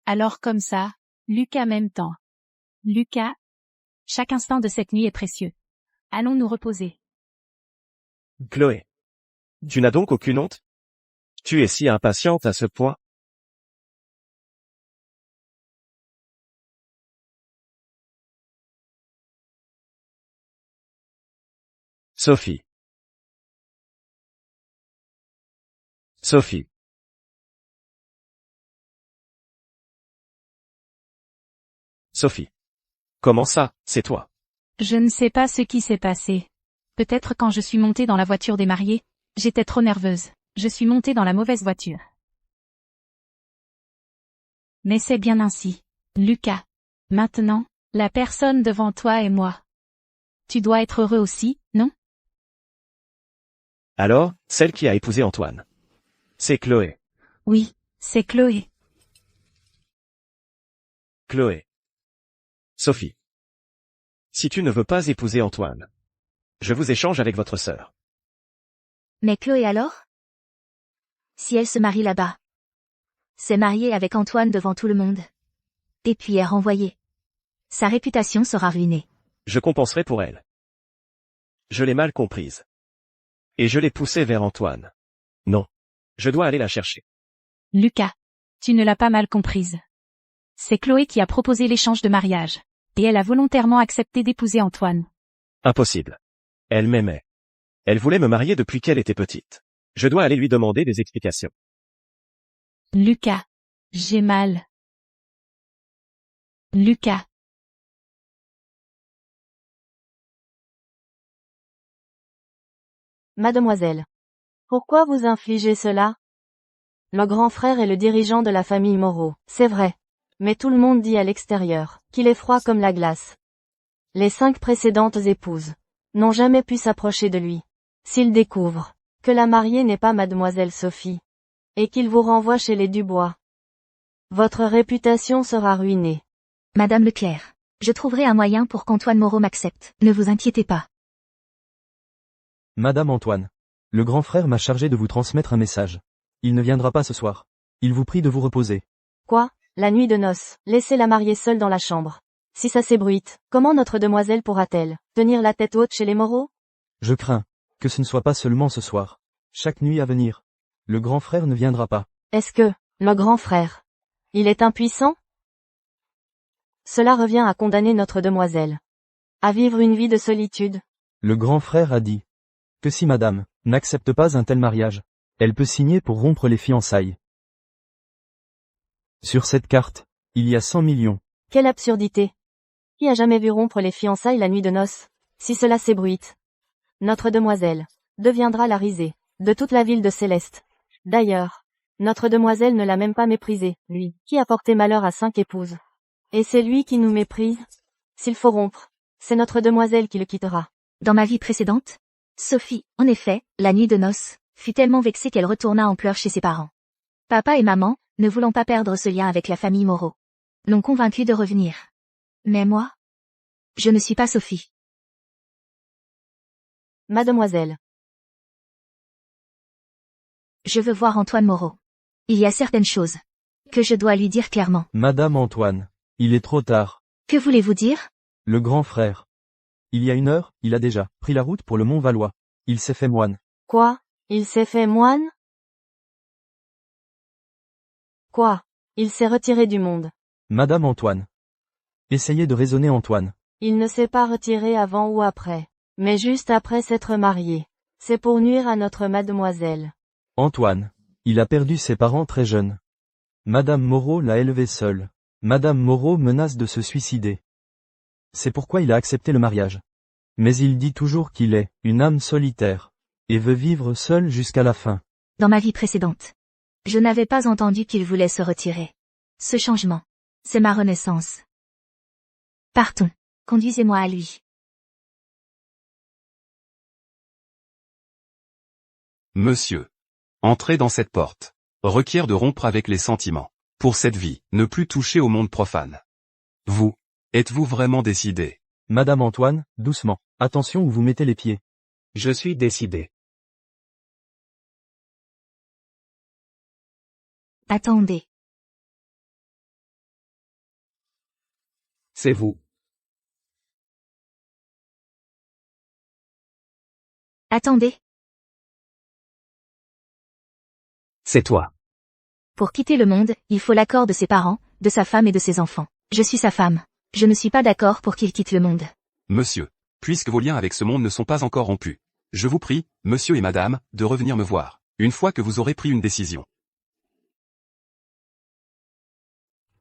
Alors comme ça, Lucas même temps. Lucas. Chaque instant de cette nuit est précieux. Allons nous reposer. Chloé. Tu n'as donc aucune honte? Tu es si impatiente à ce point? Sophie. Sophie. Sophie. Comment ça, c'est toi? Je ne sais pas ce qui s'est passé. Peut-être quand je suis montée dans la voiture des mariés, j'étais trop nerveuse. Je suis montée dans la mauvaise voiture. Mais c'est bien ainsi. Lucas. Maintenant, la personne devant toi est moi. Tu dois être heureux aussi, non? Alors, celle qui a épousé Antoine. C'est Chloé. Oui, c'est Chloé. Chloé. Sophie. Si tu ne veux pas épouser Antoine, je vous échange avec votre sœur. Mais Chloé alors? Si elle se marie là-bas. S'est mariée avec Antoine devant tout le monde. Et puis est renvoyée. Sa réputation sera ruinée. Je compenserai pour elle. Je l'ai mal comprise. Et je l'ai poussée vers Antoine. Non. Je dois aller la chercher. Lucas. Tu ne l'as pas mal comprise. C'est Chloé qui a proposé l'échange de mariage. Et elle a volontairement accepté d'épouser Antoine. Impossible. Elle m'aimait. Elle voulait me marier depuis qu'elle était petite. Je dois aller lui demander des explications. Lucas. J'ai mal. Lucas. Mademoiselle. Pourquoi vous infligez cela? Le grand frère est le dirigeant de la famille Moreau, c'est vrai. Mais tout le monde dit à l'extérieur qu'il est froid comme la glace. Les 5 précédentes épouses n'ont jamais pu s'approcher de lui. S'il découvre que la mariée n'est pas mademoiselle Sophie, et qu'il vous renvoie chez les Dubois, votre réputation sera ruinée. Madame Leclerc, je trouverai un moyen pour qu'Antoine Moreau m'accepte. Ne vous inquiétez pas. Madame Antoine. Le grand frère m'a chargé de vous transmettre un message. Il ne viendra pas ce soir. Il vous prie de vous reposer. Quoi? La nuit de noces, laissez la mariée seule dans la chambre. Si ça s'ébruite, comment notre demoiselle pourra-t-elle tenir la tête haute chez les Moreau? Je crains que ce ne soit pas seulement ce soir. Chaque nuit à venir. Le grand frère ne viendra pas. Est-ce que, le grand frère, il est impuissant? Cela revient à condamner notre demoiselle à vivre une vie de solitude. Le grand frère a dit que si madame n'accepte pas un tel mariage, elle peut signer pour rompre les fiançailles. Sur cette carte, il y a 100 millions. Quelle absurdité! Qui a jamais vu rompre les fiançailles la nuit de noces? Si cela s'ébruite, notre demoiselle deviendra la risée de toute la ville de Céleste. D'ailleurs, notre demoiselle ne l'a même pas méprisé, lui, qui a porté malheur à 5 épouses. Et c'est lui qui nous méprise? S'il faut rompre, c'est notre demoiselle qui le quittera. Dans ma vie précédente, Sophie, en effet, la nuit de noces, fut tellement vexée qu'elle retourna en pleurs chez ses parents. Papa et maman, ne voulant pas perdre ce lien avec la famille Moreau, l'ont convaincue de revenir. Mais moi, je ne suis pas Sophie. Mademoiselle. Je veux voir Antoine Moreau. Il y a certaines choses que je dois lui dire clairement. Madame Antoine, il est trop tard. Que voulez-vous dire? Le grand frère. Il y a 1 heure, il a déjà pris la route pour le Mont Valois. Il s'est fait moine. Quoi? Il s'est fait moine? Quoi? Il s'est retiré du monde. Madame Antoine. Essayez de raisonner Antoine. Il ne s'est pas retiré avant ou après, mais juste après s'être marié. C'est pour nuire à notre mademoiselle. Antoine. Il a perdu ses parents très jeunes. Madame Moreau l'a élevé seule. Madame Moreau menace de se suicider. C'est pourquoi il a accepté le mariage. Mais il dit toujours qu'il est une âme solitaire, et veut vivre seul jusqu'à la fin. Dans ma vie précédente, je n'avais pas entendu qu'il voulait se retirer. Ce changement, c'est ma renaissance. Partons. Conduisez-moi à lui. Monsieur. Entrer dans cette porte requiert de rompre avec les sentiments. Pour cette vie, ne plus toucher au monde profane. Vous, êtes-vous vraiment décidé? Madame Antoine, doucement. Attention où vous mettez les pieds. Je suis décidé. Attendez. C'est vous. Attendez. C'est toi. Pour quitter le monde, il faut l'accord de ses parents, de sa femme et de ses enfants. Je suis sa femme. Je ne suis pas d'accord pour qu'il quitte le monde. Monsieur. Puisque vos liens avec ce monde ne sont pas encore rompus, Je vous prie, monsieur et madame, de revenir me voir, une fois que vous aurez pris une décision.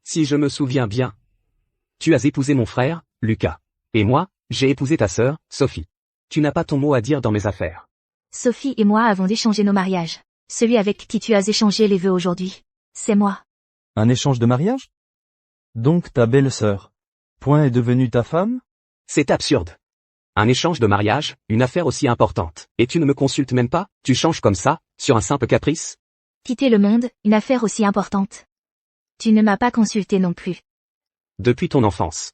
Si je me souviens bien. Tu as épousé mon frère, Lucas. Et moi, j'ai épousé ta sœur, Sophie. Tu n'as pas ton mot à dire dans mes affaires. Sophie et moi avons échangé nos mariages. Celui avec qui tu as échangé les vœux aujourd'hui, c'est moi. Un échange de mariage? Donc ta belle-sœur. Point est devenue ta femme? C'est absurde. Un échange de mariage, une affaire aussi importante. Et tu ne me consultes même pas, tu changes comme ça, sur un simple caprice? Quitter le monde, une affaire aussi importante. Tu ne m'as pas consulté non plus. Depuis ton enfance.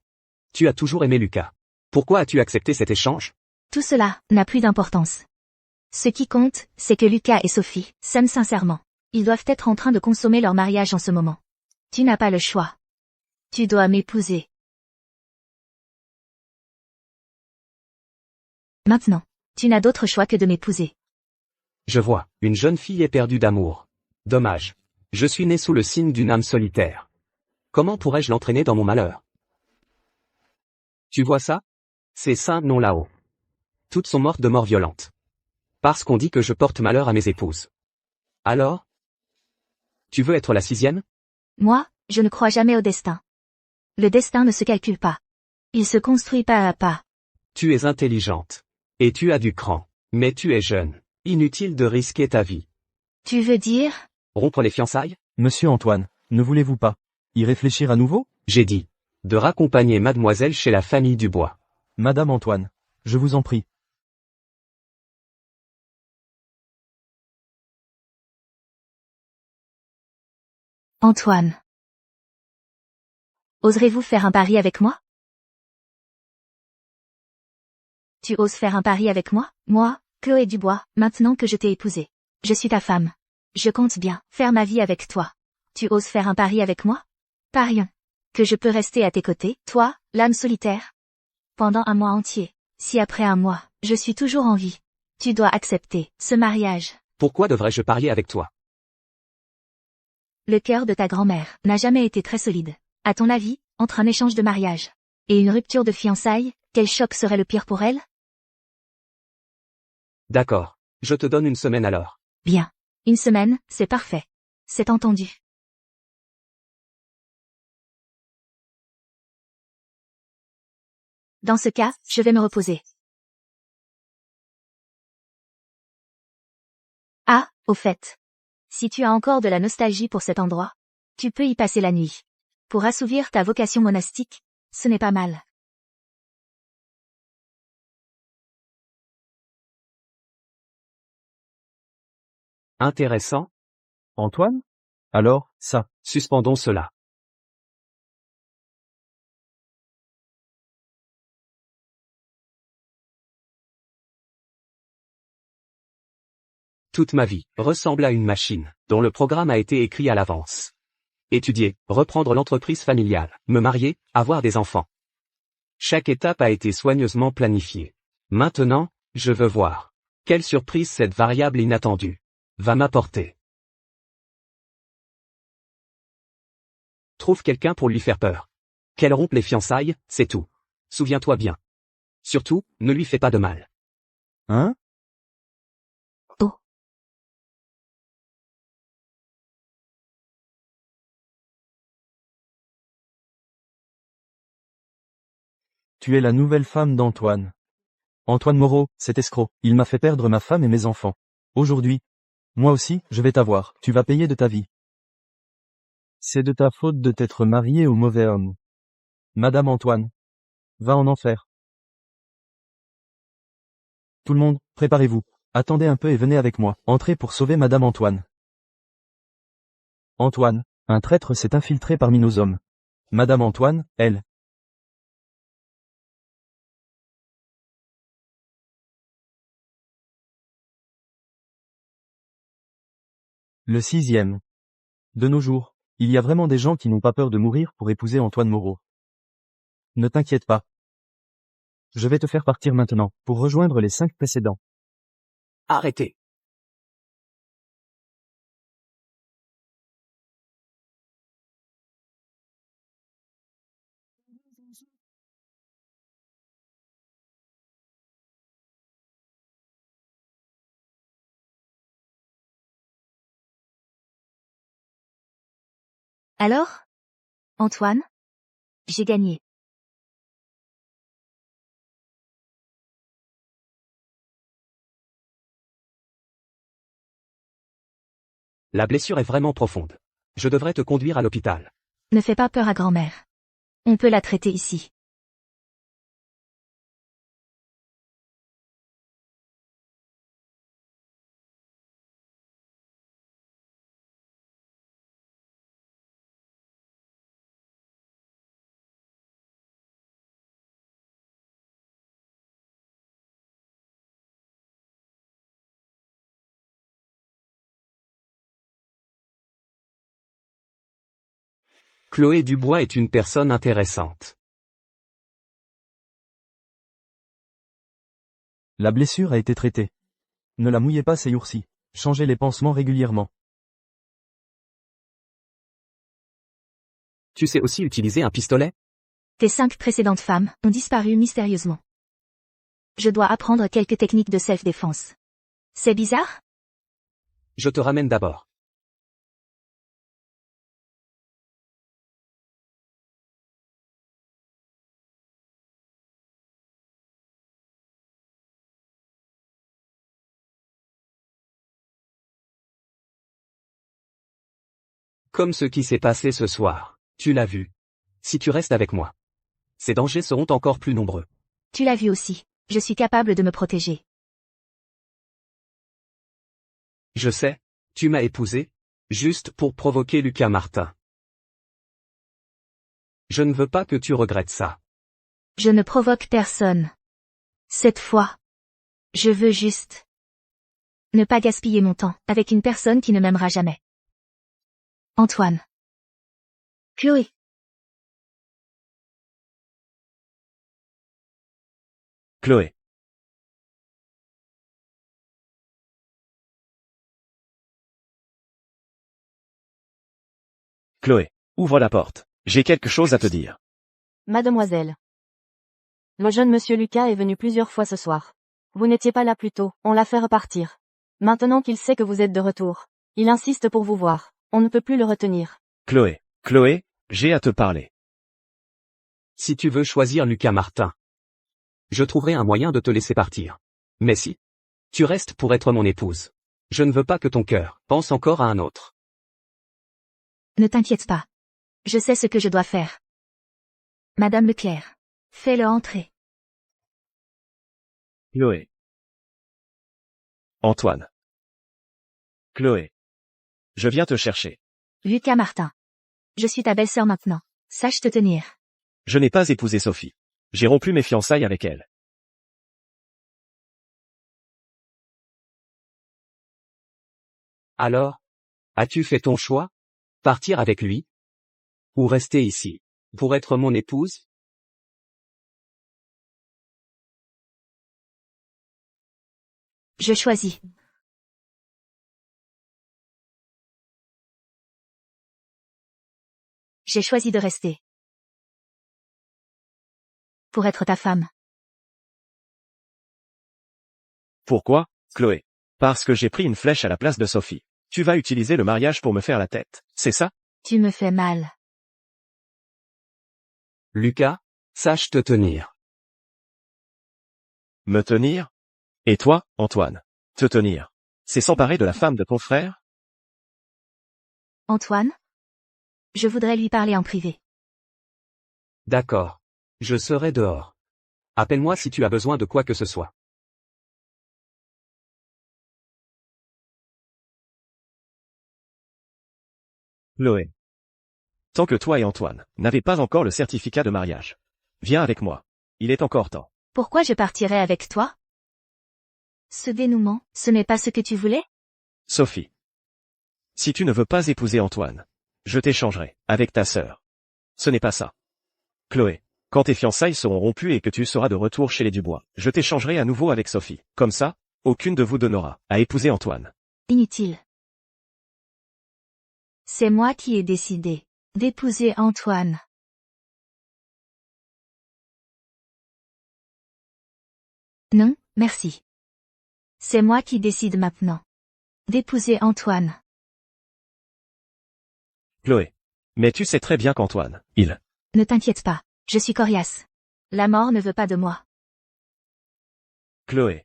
Tu as toujours aimé Lucas. Pourquoi as-tu accepté cet échange? Tout cela n'a plus d'importance. Ce qui compte, c'est que Lucas et Sophie s'aiment sincèrement. Ils doivent être en train de consommer leur mariage en ce moment. Tu n'as pas le choix. Tu dois m'épouser. Maintenant, tu n'as d'autre choix que de m'épouser. Je vois, une jeune fille éperdue d'amour. Dommage. Je suis né sous le signe d'une âme solitaire. Comment pourrais-je l'entraîner dans mon malheur? Tu vois ça? Ces seins non là-haut. Toutes sont mortes de mort violente. Parce qu'on dit que je porte malheur à mes épouses. Alors? Tu veux être la 6e? Moi, je ne crois jamais au destin. Le destin ne se calcule pas. Il se construit pas à pas. Tu es intelligente. Et tu as du cran. Mais tu es jeune. Inutile de risquer ta vie. Tu veux dire? Rompre les fiançailles? Monsieur Antoine, ne voulez-vous pas y réfléchir à nouveau? J'ai dit. De raccompagner mademoiselle chez la famille Dubois. Madame Antoine, je vous en prie. Antoine. Oserez-vous faire un pari avec moi? Tu oses faire un pari avec moi? Moi, Chloé Dubois, maintenant que je t'ai épousée. Je suis ta femme. Je compte bien faire ma vie avec toi. Tu oses faire un pari avec moi? Parions. Que je peux rester à tes côtés, toi, l'âme solitaire. Pendant un mois entier. Si après un mois, je suis toujours en vie. Tu dois accepter ce mariage. Pourquoi devrais-je parier avec toi? Le cœur de ta grand-mère n'a jamais été très solide. À ton avis, entre un échange de mariage et une rupture de fiançailles, quel choc serait le pire pour elle? D'accord. Je te donne une semaine alors. Bien. Une semaine, c'est parfait. C'est entendu. Dans ce cas, je vais me reposer. Ah, au fait. Si tu as encore de la nostalgie pour cet endroit, tu peux y passer la nuit. Pour assouvir ta vocation monastique, ce n'est pas mal. Intéressant. Antoine? Alors, ça. Suspendons cela. Toute ma vie ressemble à une machine, dont le programme a été écrit à l'avance. Étudier, reprendre l'entreprise familiale, me marier, avoir des enfants. Chaque étape a été soigneusement planifiée. Maintenant, je veux voir. Quelle surprise cette variable inattendue va m'apporter. Trouve quelqu'un pour lui faire peur. Qu'elle rompe les fiançailles, c'est tout. Souviens-toi bien. Surtout, ne lui fais pas de mal. Hein? Oh. Tu es la nouvelle femme d'Antoine. Antoine Moreau, cet escroc, il m'a fait perdre ma femme et mes enfants. Aujourd'hui, moi aussi, je vais t'avoir, tu vas payer de ta vie. C'est de ta faute de t'être mariée au mauvais homme. Madame Antoine. Va en enfer. Tout le monde, préparez-vous. Attendez un peu et venez avec moi. Entrez pour sauver Madame Antoine. Antoine, un traître s'est infiltré parmi nos hommes. Madame Antoine, elle. Le 6e. De nos jours, il y a vraiment des gens qui n'ont pas peur de mourir pour épouser Antoine Moreau. Ne t'inquiète pas. Je vais te faire partir maintenant, pour rejoindre les 5 précédents. Arrêtez. Alors? Antoine? J'ai gagné. La blessure est vraiment profonde. Je devrais te conduire à l'hôpital. Ne fais pas peur à grand-mère. On peut la traiter ici. Chloé Dubois est une personne intéressante. La blessure a été traitée. Ne la mouillez pas ces jours-ci. Changez les pansements régulièrement. Tu sais aussi utiliser un pistolet? Tes 5 précédentes femmes ont disparu mystérieusement. Je dois apprendre quelques techniques de self-défense. C'est bizarre? Je te ramène d'abord. Comme ce qui s'est passé ce soir. Tu l'as vu. Si tu restes avec moi, ces dangers seront encore plus nombreux. Tu l'as vu aussi. Je suis capable de me protéger. Je sais, tu m'as épousé, juste pour provoquer Lucas Martin. Je ne veux pas que tu regrettes ça. Je ne provoque personne. Cette fois. Je veux juste ne pas gaspiller mon temps avec une personne qui ne m'aimera jamais. Antoine. Chloé. Chloé. Chloé, ouvre la porte. J'ai quelque chose à te dire. Mademoiselle. Le jeune monsieur Lucas est venu plusieurs fois ce soir. Vous n'étiez pas là plus tôt, on l'a fait repartir. Maintenant qu'il sait que vous êtes de retour, il insiste pour vous voir. On ne peut plus le retenir. Chloé, j'ai à te parler. Si tu veux choisir Lucas Martin, je trouverai un moyen de te laisser partir. Mais si tu restes pour être mon épouse, je ne veux pas que ton cœur pense encore à un autre. Ne t'inquiète pas. Je sais ce que je dois faire. Madame Leclerc. Fais-le entrer. Chloé. Antoine. Chloé. Je viens te chercher. Lucas Martin. Je suis ta belle-sœur maintenant. Sache te tenir. Je n'ai pas épousé Sophie. J'ai rompu mes fiançailles avec elle. Alors, as-tu fait ton choix? Partir avec lui? Ou rester ici, pour être mon épouse? Je choisis. J'ai choisi de rester. Pour être ta femme. Pourquoi, Chloé? Parce que j'ai pris une flèche à la place de Sophie. Tu vas utiliser le mariage pour me faire la tête, c'est ça? Tu me fais mal. Lucas, sache te tenir. Me tenir? Et toi, Antoine? Te tenir? C'est s'emparer de la femme de ton frère? Antoine? Je voudrais lui parler en privé. D'accord. Je serai dehors. Appelle-moi si tu as besoin de quoi que ce soit. Chloé. Tant que toi et Antoine n'avez pas encore le certificat de mariage. Viens avec moi. Il est encore temps. Pourquoi je partirais avec toi? Ce dénouement, ce n'est pas ce que tu voulais? Sophie. Si tu ne veux pas épouser Antoine, je t'échangerai avec ta sœur. Ce n'est pas ça. Chloé. Quand tes fiançailles seront rompues et que tu seras de retour chez les Dubois, je t'échangerai à nouveau avec Sophie. Comme ça, aucune de vous deux n'aura à épouser Antoine. Inutile. C'est moi qui ai décidé d'épouser Antoine. Non, merci. C'est moi qui décide maintenant d'épouser Antoine. Chloé. Mais tu sais très bien qu'Antoine, Ne t'inquiète pas, je suis coriace. La mort ne veut pas de moi. Chloé.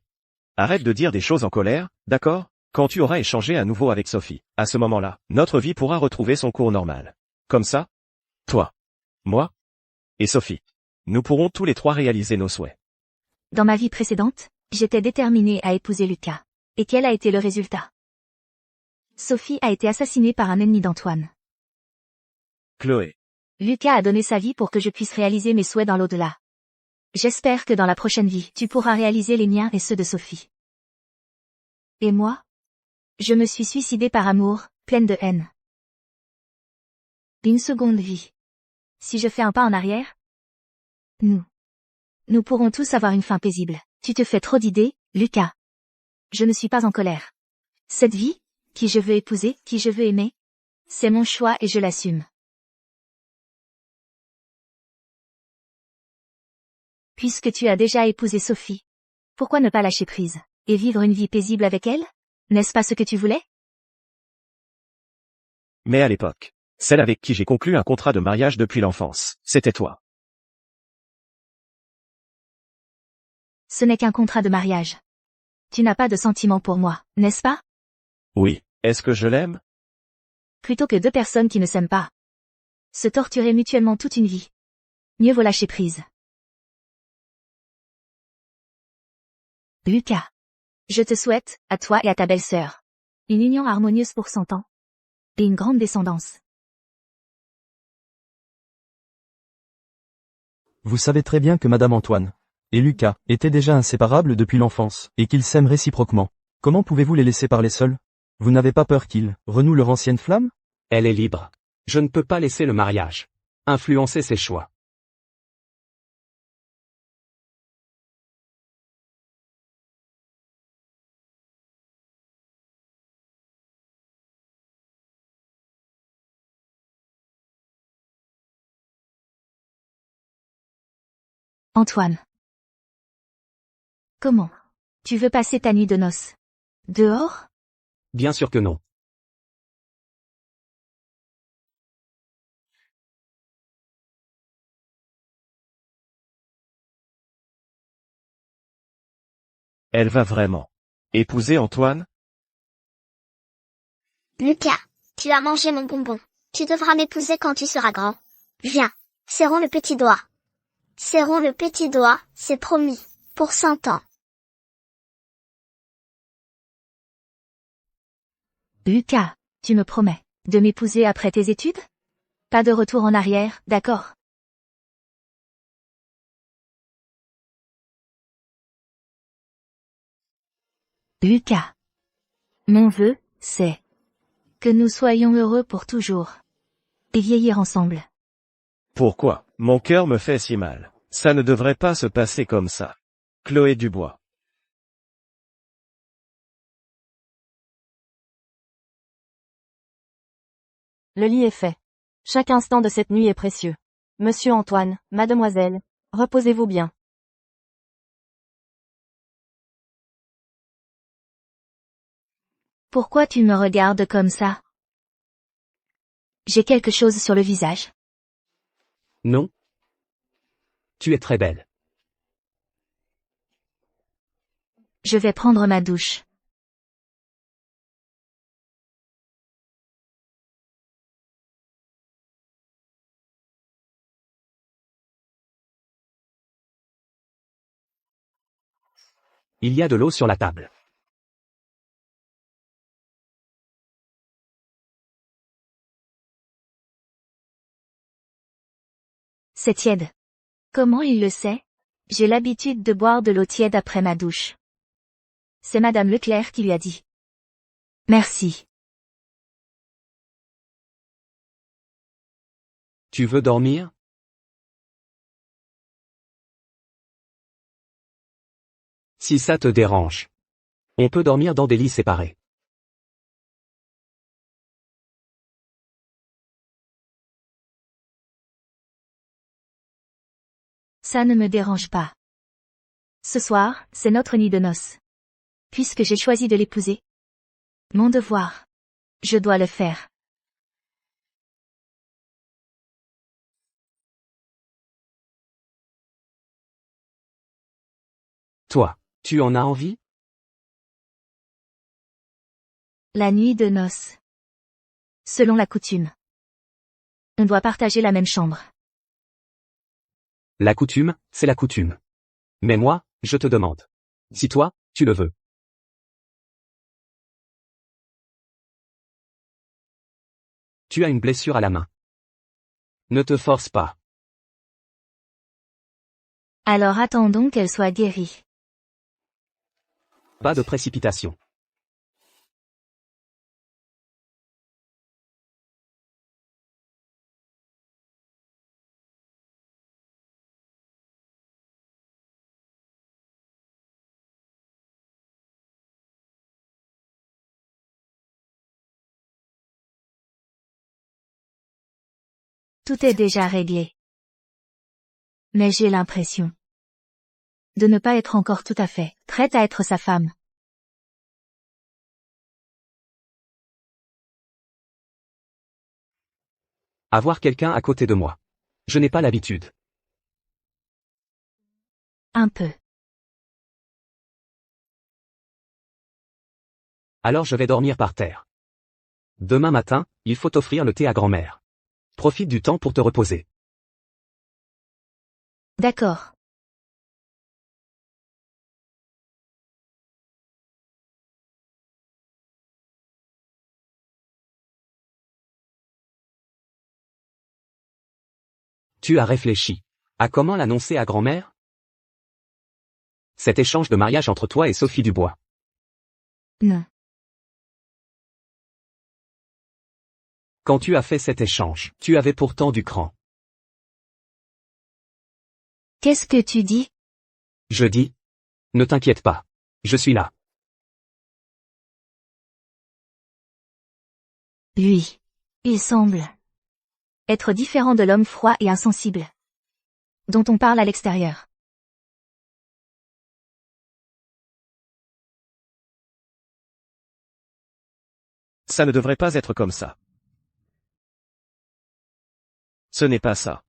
Arrête de dire des choses en colère, d'accord? Quand tu auras échangé à nouveau avec Sophie, à ce moment-là, notre vie pourra retrouver son cours normal. Comme ça? Toi, moi et Sophie. Nous pourrons tous les trois réaliser nos souhaits. Dans ma vie précédente, j'étais déterminée à épouser Lucas. Et quel a été le résultat? Sophie a été assassinée par un ennemi d'Antoine. Chloé. Lucas a donné sa vie pour que je puisse réaliser mes souhaits dans l'au-delà. J'espère que dans la prochaine vie, tu pourras réaliser les miens et ceux de Sophie. Et moi? Je me suis suicidée par amour, pleine de haine. Une seconde vie. Si je fais un pas en arrière? Nous pourrons tous avoir une fin paisible. Tu te fais trop d'idées, Lucas. Je ne suis pas en colère. Cette vie, qui je veux épouser, qui je veux aimer, c'est mon choix et je l'assume. Puisque tu as déjà épousé Sophie, pourquoi ne pas lâcher prise, et vivre une vie paisible avec elle? N'est-ce pas ce que tu voulais? Mais à l'époque, celle avec qui j'ai conclu un contrat de mariage depuis l'enfance, c'était toi. Ce n'est qu'un contrat de mariage. Tu n'as pas de sentiments pour moi, n'est-ce pas? Oui. Est-ce que je l'aime? Plutôt que deux personnes qui ne s'aiment pas. Se torturer mutuellement toute une vie. Mieux vaut lâcher prise. Lucas. Je te souhaite, à toi et à ta belle-sœur, une union harmonieuse pour 100 ans. Et une grande descendance. Vous savez très bien que Madame Antoine et Lucas étaient déjà inséparables depuis l'enfance, et qu'ils s'aiment réciproquement. Comment pouvez-vous les laisser parler seuls? Vous n'avez pas peur qu'ils renouent leur ancienne flamme? Elle est libre. Je ne peux pas laisser le mariage influencer ses choix. Antoine. Comment? Tu veux passer ta nuit de noces? Dehors? Bien sûr que non. Elle va vraiment épouser Antoine? Lucas, tu as mangé mon bonbon. Tu devras m'épouser quand tu seras grand. Viens, serrons le petit doigt. Serrons le petit doigt, c'est promis, pour 100 ans. Lucas, tu me promets de m'épouser après tes études? Pas de retour en arrière, d'accord? Lucas. Mon vœu, c'est que nous soyons heureux pour toujours. Et vieillir ensemble. Pourquoi? Mon cœur me fait si mal. Ça ne devrait pas se passer comme ça. Chloé Dubois. Le lit est fait. Chaque instant de cette nuit est précieux. Monsieur Antoine, mademoiselle, reposez-vous bien. Pourquoi tu me regardes comme ça? J'ai quelque chose sur le visage. Non. Tu es très belle. Je vais prendre ma douche. Il y a de l'eau sur la table. C'est tiède. Comment il le sait? J'ai l'habitude de boire de l'eau tiède après ma douche. C'est Madame Leclerc qui lui a dit. Merci. Tu veux dormir? Si ça te dérange. On peut dormir dans des lits séparés. Ça ne me dérange pas. Ce soir, c'est notre nuit de noces. Puisque j'ai choisi de l'épouser. Mon devoir. Je dois le faire. Toi, tu en as envie? La nuit de noces. Selon la coutume. On doit partager la même chambre. La coutume, c'est la coutume. Mais moi, je te demande. Si toi, tu le veux. Tu as une blessure à la main. Ne te force pas. Alors attendons qu'elle soit guérie. Pas de précipitation. Tout est déjà réglé. Mais j'ai l'impression de ne pas être encore tout à fait prête à être sa femme. Avoir quelqu'un à côté de moi. Je n'ai pas l'habitude. Un peu. Alors je vais dormir par terre. Demain matin, il faut offrir le thé à grand-mère. Profite du temps pour te reposer. D'accord. Tu as réfléchi à comment l'annoncer à grand-mère? Cet échange de mariage entre toi et Sophie Dubois. Non. Quand tu as fait cet échange, tu avais pourtant du cran. Qu'est-ce que tu dis? Je dis, ne t'inquiète pas. Je suis là. Lui. Il semble être différent de l'homme froid et insensible dont on parle à l'extérieur. Ça ne devrait pas être comme ça. Ce n'est pas ça.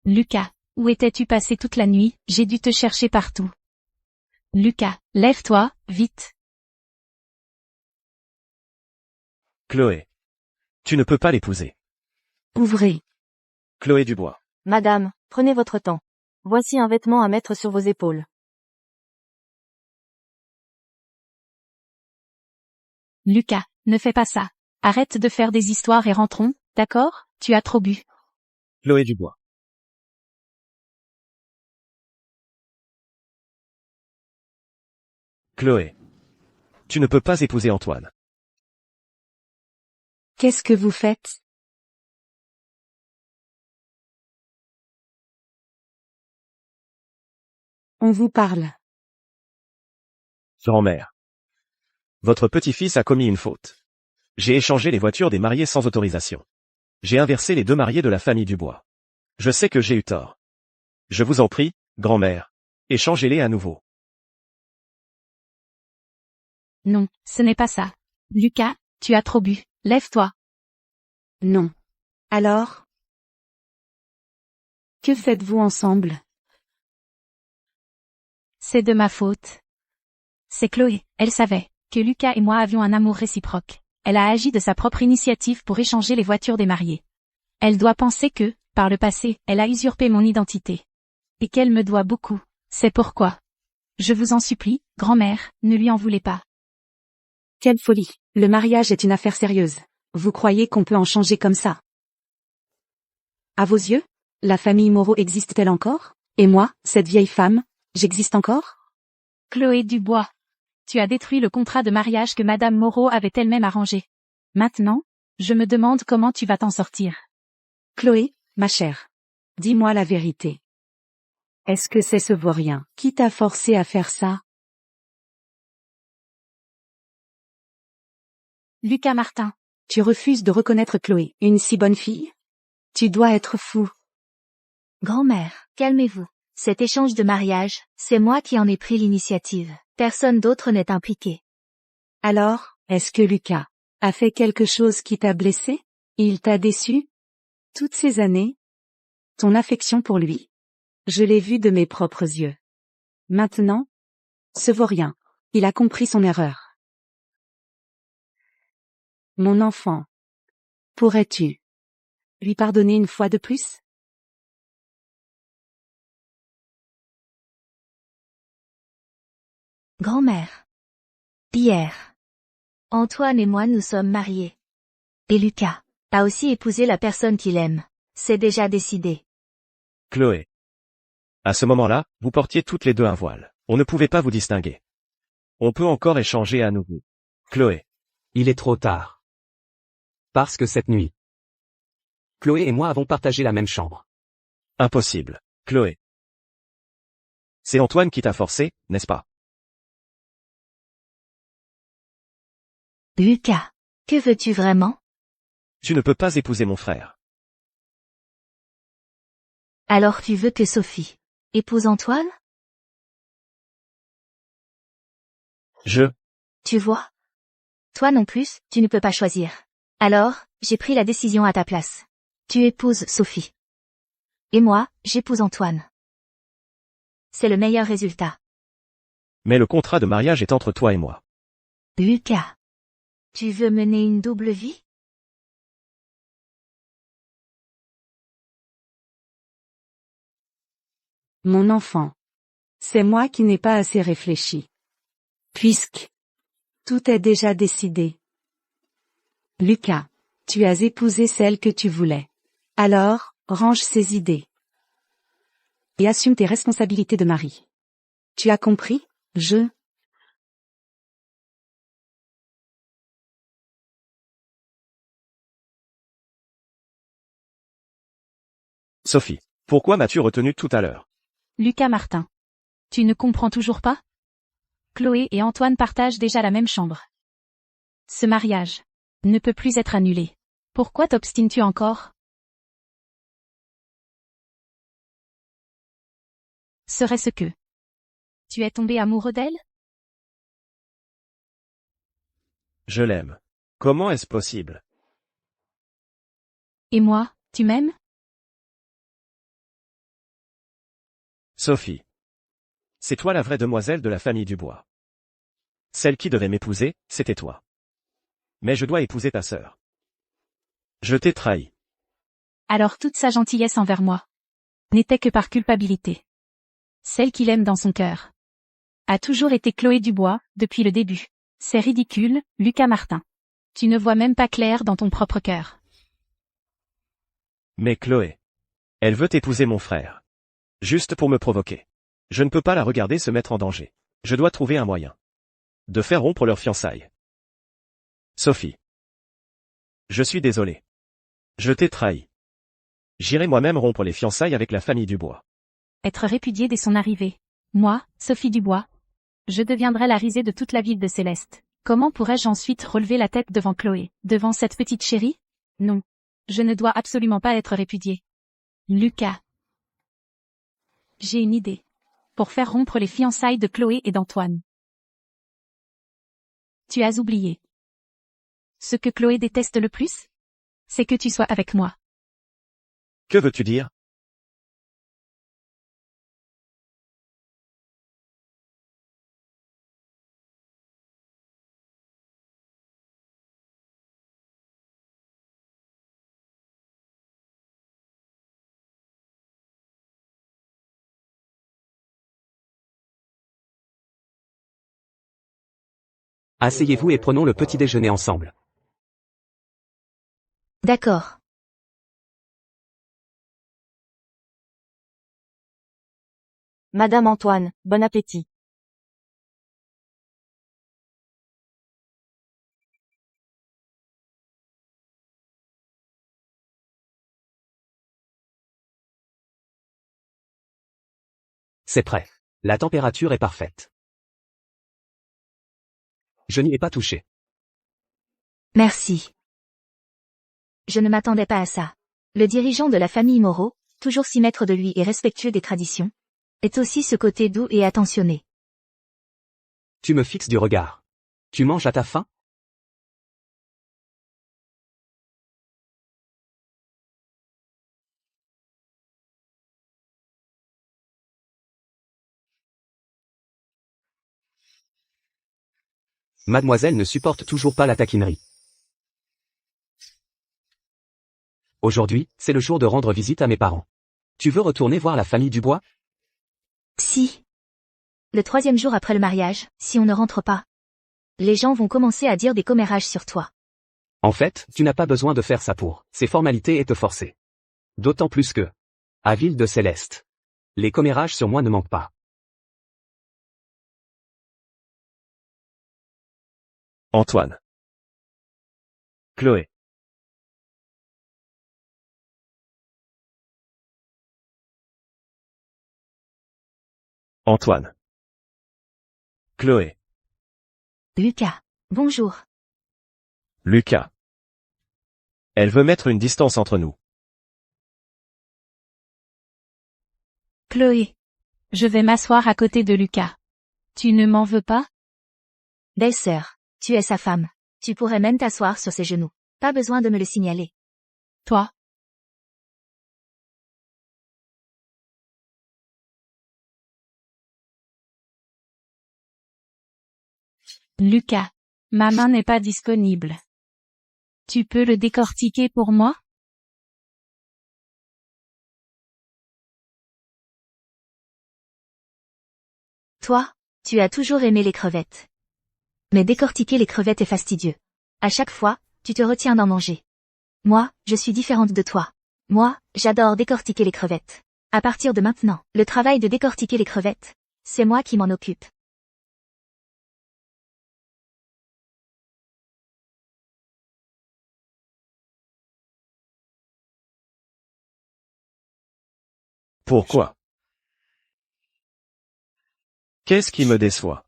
Lucas, où étais-tu passé toute la nuit? J'ai dû te chercher partout. Lucas, lève-toi, vite. Chloé. Tu ne peux pas l'épouser. Ouvrez. Chloé Dubois. Madame, prenez votre temps. Voici un vêtement à mettre sur vos épaules. Lucas, ne fais pas ça. Arrête de faire des histoires et rentrons, d'accord? Tu as trop bu. Chloé Dubois. Chloé. Tu ne peux pas épouser Antoine. Qu'est-ce que vous faites? On vous parle. Grand-mère. Votre petit-fils a commis une faute. J'ai échangé les voitures des mariés sans autorisation. J'ai inversé les deux mariés de la famille Dubois. Je sais que j'ai eu tort. Je vous en prie, grand-mère, échangez-les à nouveau. Non, ce n'est pas ça. Lucas, tu as trop bu. Lève-toi. Non. Alors? Que faites-vous ensemble? C'est de ma faute. C'est Chloé, elle savait que Lucas et moi avions un amour réciproque. Elle a agi de sa propre initiative pour échanger les voitures des mariés. Elle doit penser que, par le passé, elle a usurpé mon identité. Et qu'elle me doit beaucoup. C'est pourquoi. Je vous en supplie, grand-mère, ne lui en voulez pas. Quelle folie. Le mariage est une affaire sérieuse. Vous croyez qu'on peut en changer comme ça? À vos yeux, la famille Moreau existe-t-elle encore? Et moi, cette vieille femme, j'existe encore? Chloé Dubois. Tu as détruit le contrat de mariage que Madame Moreau avait elle-même arrangé. Maintenant, je me demande comment tu vas t'en sortir. Chloé, ma chère. Dis-moi la vérité. Est-ce que c'est ce vaurien qui t'a forcé à faire ça? Lucas Martin. Tu refuses de reconnaître Chloé, une si bonne fille? Tu dois être fou. Grand-mère, calmez-vous. Cet échange de mariage, c'est moi qui en ai pris l'initiative. Personne d'autre n'est impliqué. Alors, est-ce que Lucas a fait quelque chose qui t'a blessé? Il t'a déçu? Toutes ces années? Ton affection pour lui? Je l'ai vu de mes propres yeux. Maintenant, ce vaut rien. Il a compris son erreur. Mon enfant. Pourrais-tu lui pardonner une fois de plus? Grand-mère. Pierre. Antoine et moi nous sommes mariés. Et Lucas a aussi épousé la personne qu'il aime. C'est déjà décidé. Chloé. À ce moment-là, vous portiez toutes les deux un voile. On ne pouvait pas vous distinguer. On peut encore échanger à nouveau. Chloé. Il est trop tard. Parce que cette nuit, Chloé et moi avons partagé la même chambre. Impossible. Chloé. C'est Antoine qui t'a forcé, n'est-ce pas? Lucas. Que veux-tu vraiment? Tu ne peux pas épouser mon frère. Alors tu veux que Sophie épouse Antoine? Tu vois? Toi non plus, tu ne peux pas choisir. Alors, j'ai pris la décision à ta place. Tu épouses Sophie. Et moi, j'épouse Antoine. C'est le meilleur résultat. Mais le contrat de mariage est entre toi et moi. Lucas. Tu veux mener une double vie? Mon enfant. C'est moi qui n'ai pas assez réfléchi. Puisque tout est déjà décidé. Lucas, tu as épousé celle que tu voulais. Alors, range ces idées. Et assume tes responsabilités de mari. Tu as compris? Sophie. Pourquoi m'as-tu retenu tout à l'heure? Lucas Martin. Tu ne comprends toujours pas? Chloé et Antoine partagent déjà la même chambre. Ce mariage ne peut plus être annulé. Pourquoi t'obstines-tu encore? Serait-ce que tu es tombé amoureux d'elle? Je l'aime. Comment est-ce possible? Et moi, tu m'aimes? Sophie. C'est toi la vraie demoiselle de la famille Dubois. Celle qui devait m'épouser, c'était toi. Mais je dois épouser ta sœur. Je t'ai trahi. Alors toute sa gentillesse envers moi n'était que par culpabilité. Celle qu'il aime dans son cœur a toujours été Chloé Dubois, depuis le début. C'est ridicule, Lucas Martin. Tu ne vois même pas clair dans ton propre cœur. Mais Chloé. Elle veut épouser mon frère. Juste pour me provoquer. Je ne peux pas la regarder se mettre en danger. Je dois trouver un moyen de faire rompre leurs fiançailles. Sophie. Je suis désolé. Je t'ai trahi. J'irai moi-même rompre les fiançailles avec la famille Dubois. Être répudiée dès son arrivée. Moi, Sophie Dubois. Je deviendrai la risée de toute la ville de Céleste. Comment pourrais-je ensuite relever la tête devant Chloé, devant cette petite chérie? Non. Je ne dois absolument pas être répudiée. Lucas. J'ai une idée. Pour faire rompre les fiançailles de Chloé et d'Antoine. Tu as oublié. Ce que Chloé déteste le plus? C'est que tu sois avec moi. Que veux-tu dire? Asseyez-vous et prenons le petit déjeuner ensemble. D'accord. Madame Antoine, bon appétit. C'est prêt. La température est parfaite. Je n'y ai pas touché. Merci. Je ne m'attendais pas à ça. Le dirigeant de la famille Moreau, toujours si maître de lui et respectueux des traditions, est aussi ce côté doux et attentionné. Tu me fixes du regard. Tu manges à ta faim? Mademoiselle ne supporte toujours pas la taquinerie. Aujourd'hui, c'est le jour de rendre visite à mes parents. Tu veux retourner voir la famille Dubois? Si. Le 3e jour après le mariage, si on ne rentre pas, les gens vont commencer à dire des commérages sur toi. En fait, tu n'as pas besoin de faire ça pour ces formalités et te forcer. D'autant plus que, à Ville de Céleste, les commérages sur moi ne manquent pas. Antoine. Chloé. Antoine. Chloé. Lucas. Bonjour. Lucas. Elle veut mettre une distance entre nous. Chloé. Je vais m'asseoir à côté de Lucas. Tu ne m'en veux pas? Belle sœur, tu es sa femme. Tu pourrais même t'asseoir sur ses genoux. Pas besoin de me le signaler. Toi? Lucas. Ma main n'est pas disponible. Tu peux le décortiquer pour moi? Toi, tu as toujours aimé les crevettes. Mais décortiquer les crevettes est fastidieux. À chaque fois, tu te retiens d'en manger. Moi, je suis différente de toi. Moi, j'adore décortiquer les crevettes. À partir de maintenant, le travail de décortiquer les crevettes, c'est moi qui m'en occupe. Pourquoi? Qu'est-ce qui me déçoit?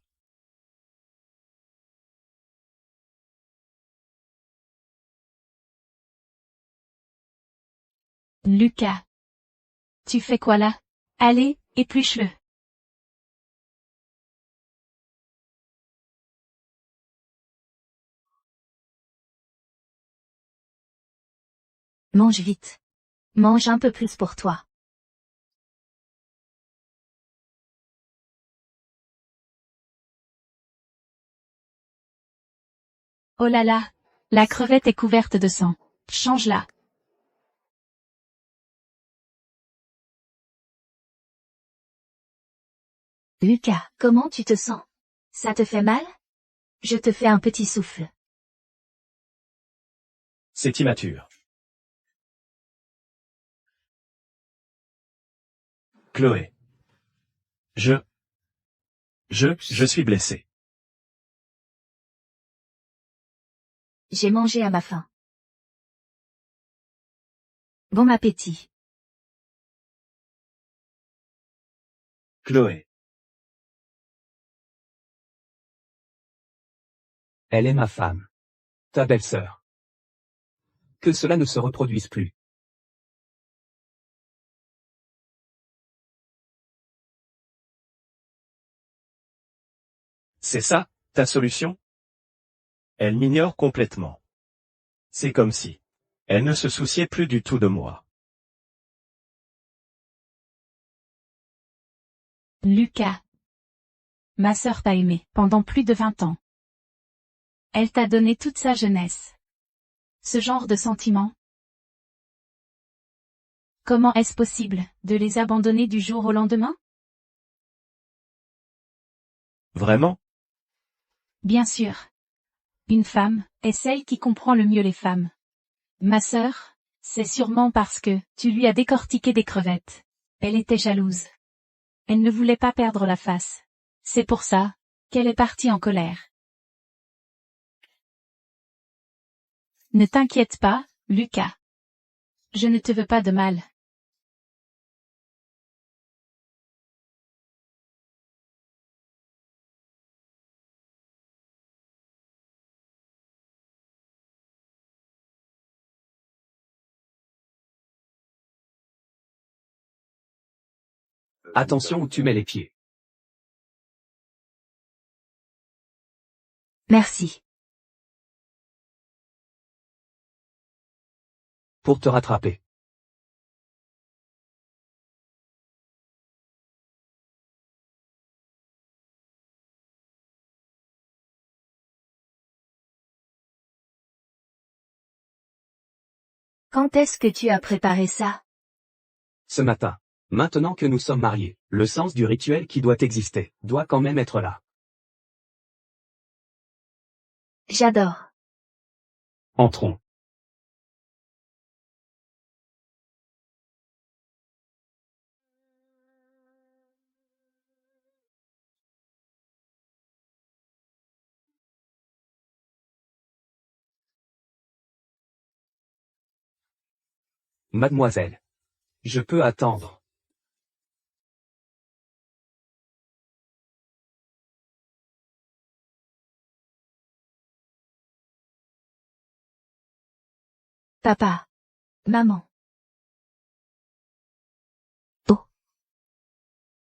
Lucas. Tu fais quoi là? Allez, épluche-le. Mange vite. Mange un peu plus pour toi. Oh là là. La crevette est couverte de sang. Change-la. Lucas, comment tu te sens? Ça te fait mal? Je te fais un petit souffle. C'est immature. Chloé. Je suis blessé. J'ai mangé à ma faim. Bon appétit. Chloé. Elle est ma femme. Ta belle-sœur. Que cela ne se reproduise plus. C'est ça, ta solution? Elle m'ignore complètement. C'est comme si elle ne se souciait plus du tout de moi. Lucas. Ma sœur t'a aimé pendant plus de 20 ans. Elle t'a donné toute sa jeunesse. Ce genre de sentiments. Comment est-ce possible de les abandonner du jour au lendemain? Vraiment? Bien sûr. Une femme est celle qui comprend le mieux les femmes. Ma sœur, c'est sûrement parce que tu lui as décortiqué des crevettes. Elle était jalouse. Elle ne voulait pas perdre la face. C'est pour ça qu'elle est partie en colère. Ne t'inquiète pas, Lucas. Je ne te veux pas de mal. Attention où tu mets les pieds. Merci. Pour te rattraper. Quand est-ce que tu as préparé ça? Ce matin. Maintenant que nous sommes mariés, le sens du rituel qui doit exister, doit quand même être là. J'adore. Entrons. Mademoiselle. Je peux attendre. Papa. Maman.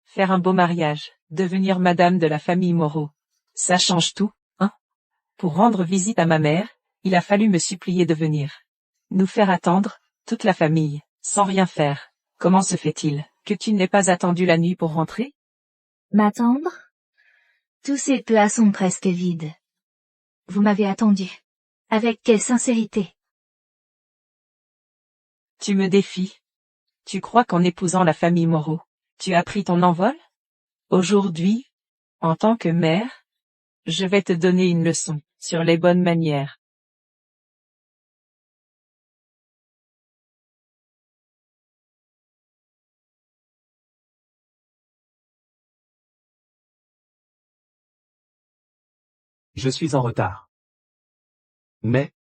Faire un beau mariage, devenir madame de la famille Moreau. Ça change tout, hein? Pour rendre visite à ma mère, il a fallu me supplier de venir. Nous faire attendre, toute la famille, sans rien faire. Comment se fait-il que tu n'aies pas attendu la nuit pour rentrer? M'attendre? Tous ces plats sont presque vides. Vous m'avez attendu. Avec quelle sincérité? Tu me défies. Tu crois qu'en épousant la famille Moreau, tu as pris ton envol? Aujourd'hui, en tant que mère, je vais te donner une leçon sur les bonnes manières. Je suis en retard. Mais,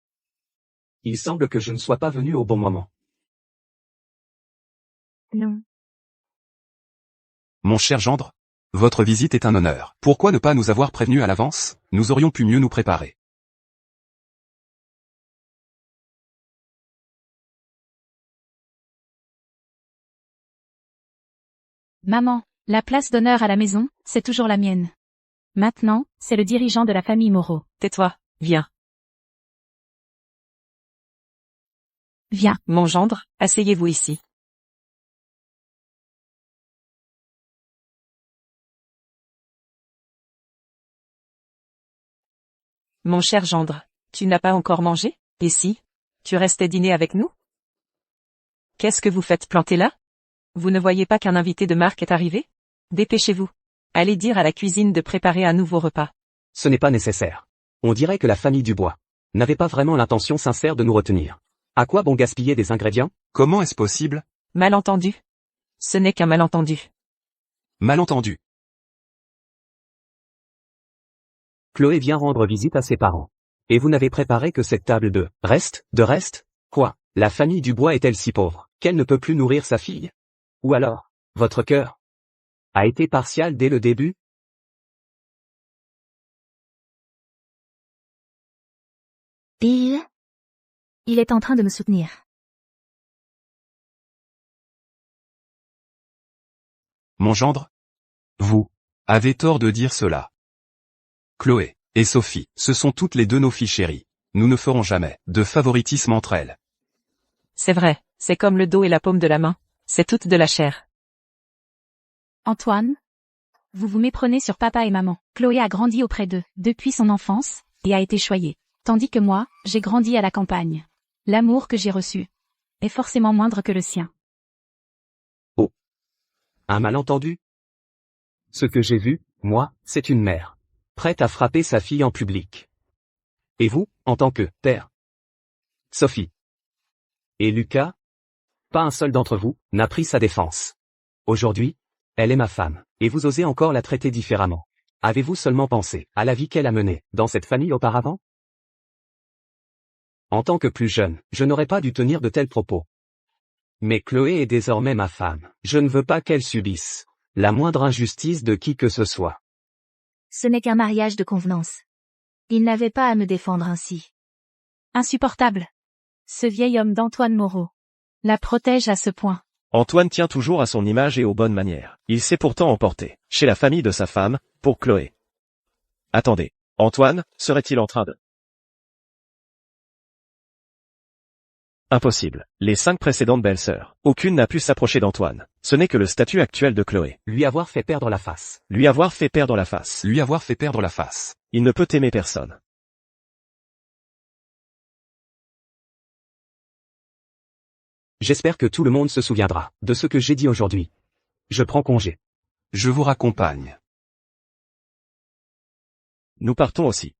il semble que je ne sois pas venu au bon moment. Non. Mon cher gendre, votre visite est un honneur. Pourquoi ne pas nous avoir prévenus à l'avance? Nous aurions pu mieux nous préparer. Maman, la place d'honneur à la maison, c'est toujours la mienne. Maintenant, c'est le dirigeant de la famille Moreau. Tais-toi, viens. Viens. Mon gendre, asseyez-vous ici. Mon cher gendre, tu n'as pas encore mangé? Et si tu restais dîner avec nous? Qu'est-ce que vous faites planter là? Vous ne voyez pas qu'un invité de marque est arrivé? Dépêchez-vous. Allez dire à la cuisine de préparer un nouveau repas. Ce n'est pas nécessaire. On dirait que la famille Dubois n'avait pas vraiment l'intention sincère de nous retenir. À quoi bon gaspiller des ingrédients? Comment est-ce possible? Malentendu. Ce n'est qu'un malentendu. Malentendu. Chloé vient rendre visite à ses parents. Et vous n'avez préparé que cette table de reste? Quoi? La famille Dubois est-elle si pauvre qu'elle ne peut plus nourrir sa fille? Ou alors, votre cœur a été partial dès le début? Bill? Il est en train de me soutenir. Mon gendre? Vous avez tort de dire cela. Chloé et Sophie, ce sont toutes les deux nos filles chéries. Nous ne ferons jamais de favoritisme entre elles. C'est vrai, c'est comme le dos et la paume de la main. C'est toute de la chair. Antoine? Vous vous méprenez sur papa et maman. Chloé a grandi auprès d'eux, depuis son enfance, et a été choyée. Tandis que moi, j'ai grandi à la campagne. L'amour que j'ai reçu est forcément moindre que le sien. Oh. Un malentendu? Ce que j'ai vu, moi, c'est une mère prête à frapper sa fille en public. Et vous, en tant que père? Sophie. Et Lucas? Pas un seul d'entre vous n'a pris sa défense. Aujourd'hui, elle est ma femme, et vous osez encore la traiter différemment. Avez-vous seulement pensé à la vie qu'elle a menée dans cette famille auparavant? En tant que plus jeune, je n'aurais pas dû tenir de tels propos. Mais Chloé est désormais ma femme. Je ne veux pas qu'elle subisse la moindre injustice de qui que ce soit. Ce n'est qu'un mariage de convenance. Il n'avait pas à me défendre ainsi. Insupportable. Ce vieil homme d'Antoine Moreau la protège à ce point. Antoine tient toujours à son image et aux bonnes manières. Il s'est pourtant emporté, chez la famille de sa femme, pour Chloé. Attendez, Antoine, serait-il en train de... Impossible. Les 5 précédentes belles-sœurs, aucune n'a pu s'approcher d'Antoine. Ce n'est que le statut actuel de Chloé. Lui avoir fait perdre la face. Lui avoir fait perdre la face. Lui avoir fait perdre la face. Il ne peut aimer personne. J'espère que tout le monde se souviendra de ce que j'ai dit aujourd'hui. Je prends congé. Je vous raccompagne. Nous partons aussi.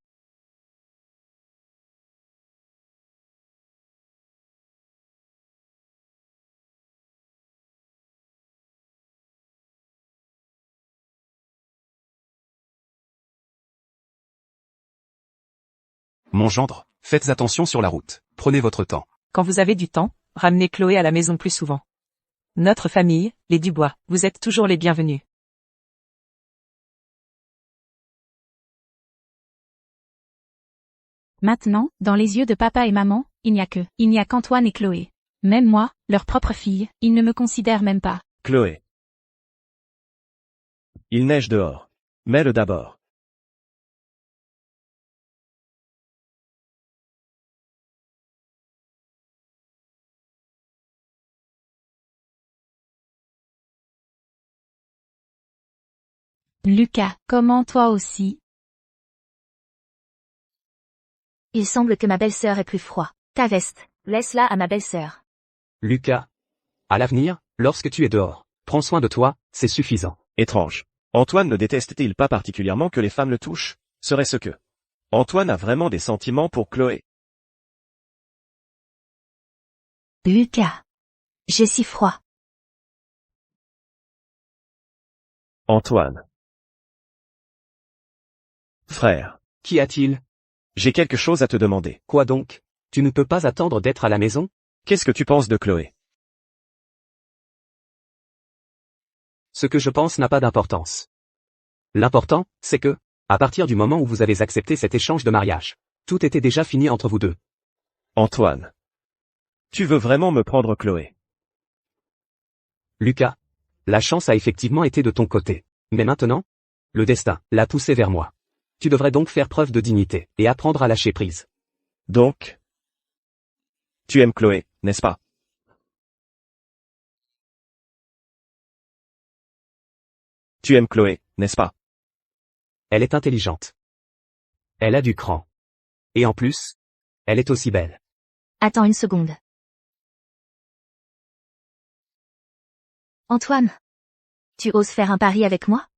Mon gendre, faites attention sur la route. Prenez votre temps. Quand vous avez du temps, ramenez Chloé à la maison plus souvent. Notre famille, les Dubois, vous êtes toujours les bienvenus. Maintenant, dans les yeux de papa et maman, il n'y a qu'Antoine et Chloé. Même moi, leur propre fille, ils ne me considèrent même pas. Chloé. Il neige dehors. Mets-le d'abord. Lucas, comment toi aussi? Il semble que ma belle-sœur est plus froid. Ta veste, laisse-la à ma belle-sœur. Lucas. À l'avenir, lorsque tu es dehors, prends soin de toi, c'est suffisant. Étrange. Antoine ne déteste-t-il pas particulièrement que les femmes le touchent? Serait-ce que Antoine a vraiment des sentiments pour Chloé? Lucas. J'ai si froid. Antoine. Frère. Qu'y a-t-il? J'ai quelque chose à te demander. Quoi donc? Tu ne peux pas attendre d'être à la maison? Qu'est-ce que tu penses de Chloé? Ce que je pense n'a pas d'importance. L'important, c'est que, à partir du moment où vous avez accepté cet échange de mariage, tout était déjà fini entre vous deux. Antoine. Tu veux vraiment me prendre Chloé? Lucas. La chance a effectivement été de ton côté. Mais maintenant, le destin l'a poussé vers moi. Tu devrais donc faire preuve de dignité et apprendre à lâcher prise. Donc, tu aimes Chloé, n'est-ce pas? Tu aimes Chloé, n'est-ce pas? Elle est intelligente. Elle a du cran. Et en plus, elle est aussi belle. Attends une seconde. Antoine. Tu oses faire un pari avec moi?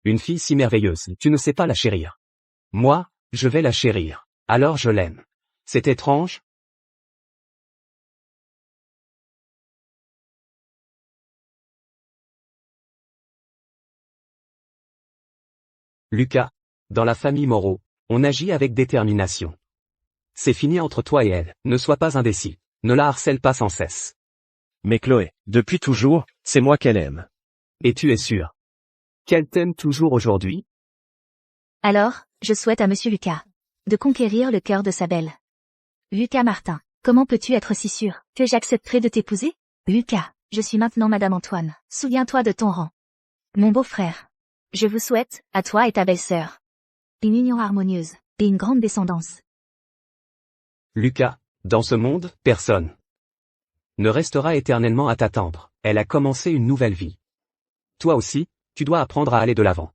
Une fille si merveilleuse, tu ne sais pas la chérir. Moi, je vais la chérir. Alors je l'aime. C'est étrange? Lucas. Dans la famille Moreau, on agit avec détermination. C'est fini entre toi et elle, ne sois pas indécis. Ne la harcèle pas sans cesse. Mais Chloé, depuis toujours, c'est moi qu'elle aime. Et tu es sûr qu'elle t'aime toujours aujourd'hui? Alors, je souhaite à Monsieur Lucas de conquérir le cœur de sa belle. Lucas Martin, comment peux-tu être si sûr que j'accepterai de t'épouser? Lucas, je suis maintenant Madame Antoine. Souviens-toi de ton rang. Mon beau-frère. Je vous souhaite, à toi et ta belle-sœur, une union harmonieuse et une grande descendance. Lucas, dans ce monde, personne ne restera éternellement à t'attendre. Elle a commencé une nouvelle vie. Toi aussi, tu dois apprendre à aller de l'avant.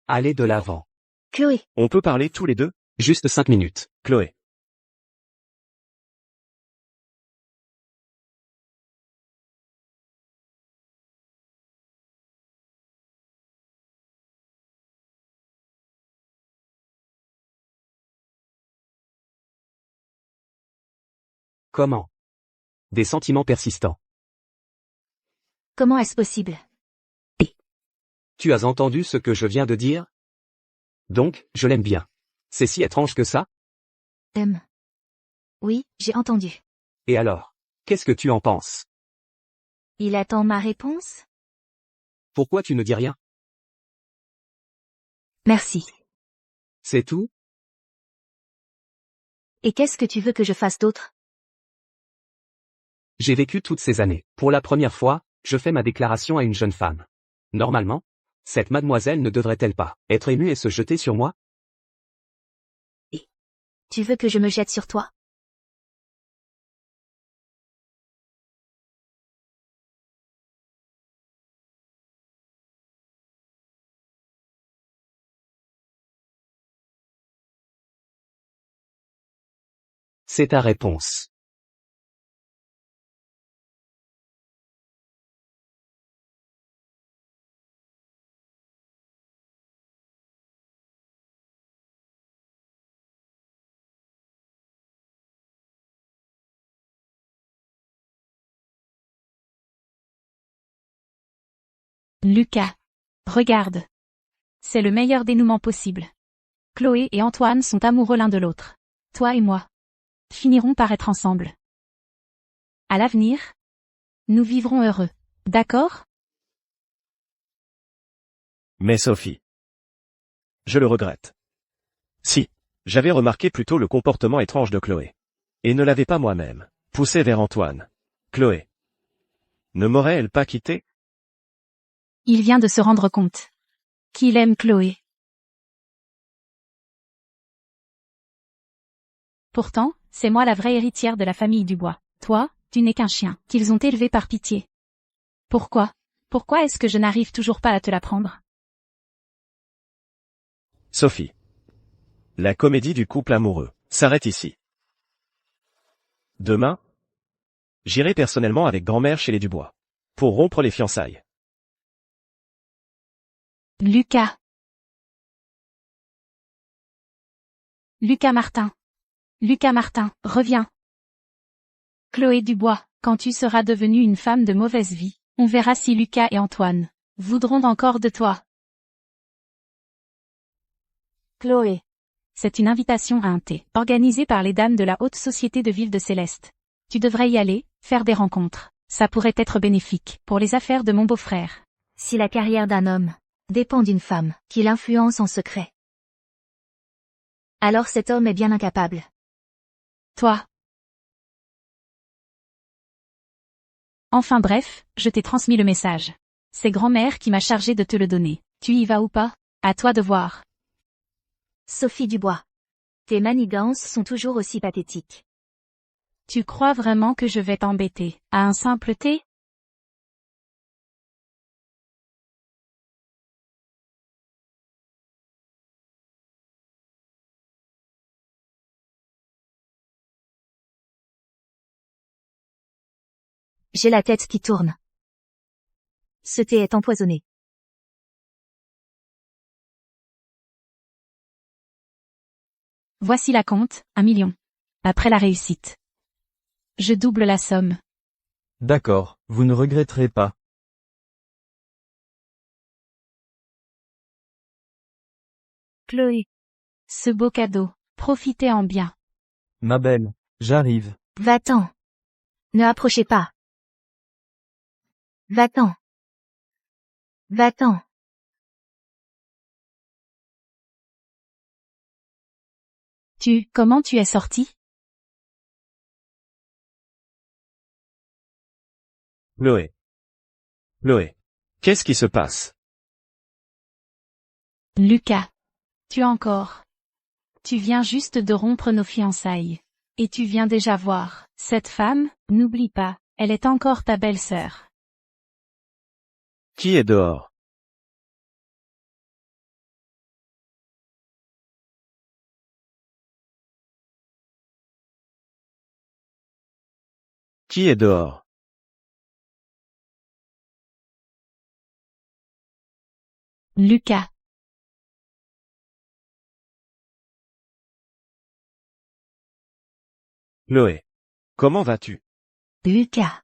Aller de l'avant. Chloé. On peut parler tous les deux? Juste 5 minutes. Chloé. Comment? Des sentiments persistants. Comment est-ce possible? Tu as entendu ce que je viens de dire? Donc, je l'aime bien. C'est si étrange que ça? Oui, j'ai entendu. Et alors? Qu'est-ce que tu en penses? Il attend ma réponse? Pourquoi tu ne dis rien? Merci. C'est tout? Et qu'est-ce que tu veux que je fasse d'autre? J'ai vécu toutes ces années. Pour la première fois, je fais ma déclaration à une jeune femme. Normalement, cette mademoiselle ne devrait-elle pas être émue et se jeter sur moi? Tu veux que je me jette sur toi? C'est ta réponse. Lucas. Regarde. C'est le meilleur dénouement possible. Chloé et Antoine sont amoureux l'un de l'autre. Toi et moi finirons par être ensemble. À l'avenir, nous vivrons heureux. D'accord? Mais Sophie. Je le regrette. Si, j'avais remarqué plutôt le comportement étrange de Chloé. Et ne l'avais pas moi-même poussé vers Antoine. Chloé. Ne m'aurait-elle pas quitté? Il vient de se rendre compte qu'il aime Chloé. Pourtant, c'est moi la vraie héritière de la famille Dubois. Toi, tu n'es qu'un chien qu'ils ont élevé par pitié. Pourquoi est-ce que je n'arrive toujours pas à te l'apprendre? Sophie. La comédie du couple amoureux s'arrête ici. Demain, j'irai personnellement avec grand-mère chez les Dubois pour rompre les fiançailles. Lucas. Lucas Martin. Lucas Martin, reviens. Chloé Dubois, quand tu seras devenue une femme de mauvaise vie, on verra si Lucas et Antoine voudront encore de toi. Chloé. C'est une invitation à un thé, organisée par les dames de la haute société de Ville de Céleste. Tu devrais y aller, faire des rencontres. Ça pourrait être bénéfique pour les affaires de mon beau-frère. Si la carrière d'un homme dépend d'une femme qui l'influence en secret, alors cet homme est bien incapable. Toi. Enfin bref, je t'ai transmis le message. C'est grand-mère qui m'a chargé de te le donner. Tu y vas ou pas? À toi de voir. Sophie Dubois. Tes manigances sont toujours aussi pathétiques. Tu crois vraiment que je vais t'embêter à un simple thé? J'ai la tête qui tourne. Ce thé est empoisonné. Voici la compte, 1 million. Après la réussite. Je double la somme. D'accord, vous ne regretterez pas. Chloé. Ce beau cadeau, profitez-en bien. Ma belle, j'arrive. Va-t'en. Ne approchez pas. Va-t'en. Va-t'en. Comment tu es sorti? Chloé. Chloé. Qu'est-ce qui se passe? Lucas. Tu encore. Tu viens juste de rompre nos fiançailles. Et tu viens déjà voir. Cette femme, n'oublie pas, elle est encore ta belle-sœur. Qui est dehors? Qui est dehors? Lucas. Chloé. Comment vas-tu? Lucas.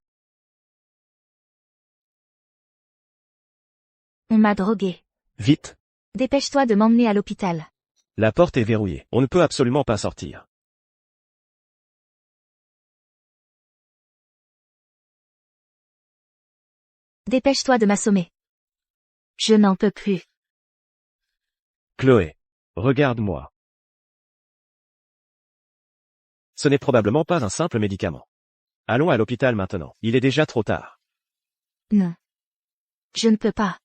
On m'a drogué. Vite. Dépêche-toi de m'emmener à l'hôpital. La porte est verrouillée. On ne peut absolument pas sortir. Dépêche-toi de m'assommer. Je n'en peux plus. Chloé. Regarde-moi. Ce n'est probablement pas un simple médicament. Allons à l'hôpital maintenant. Il est déjà trop tard. Non. Je ne peux pas.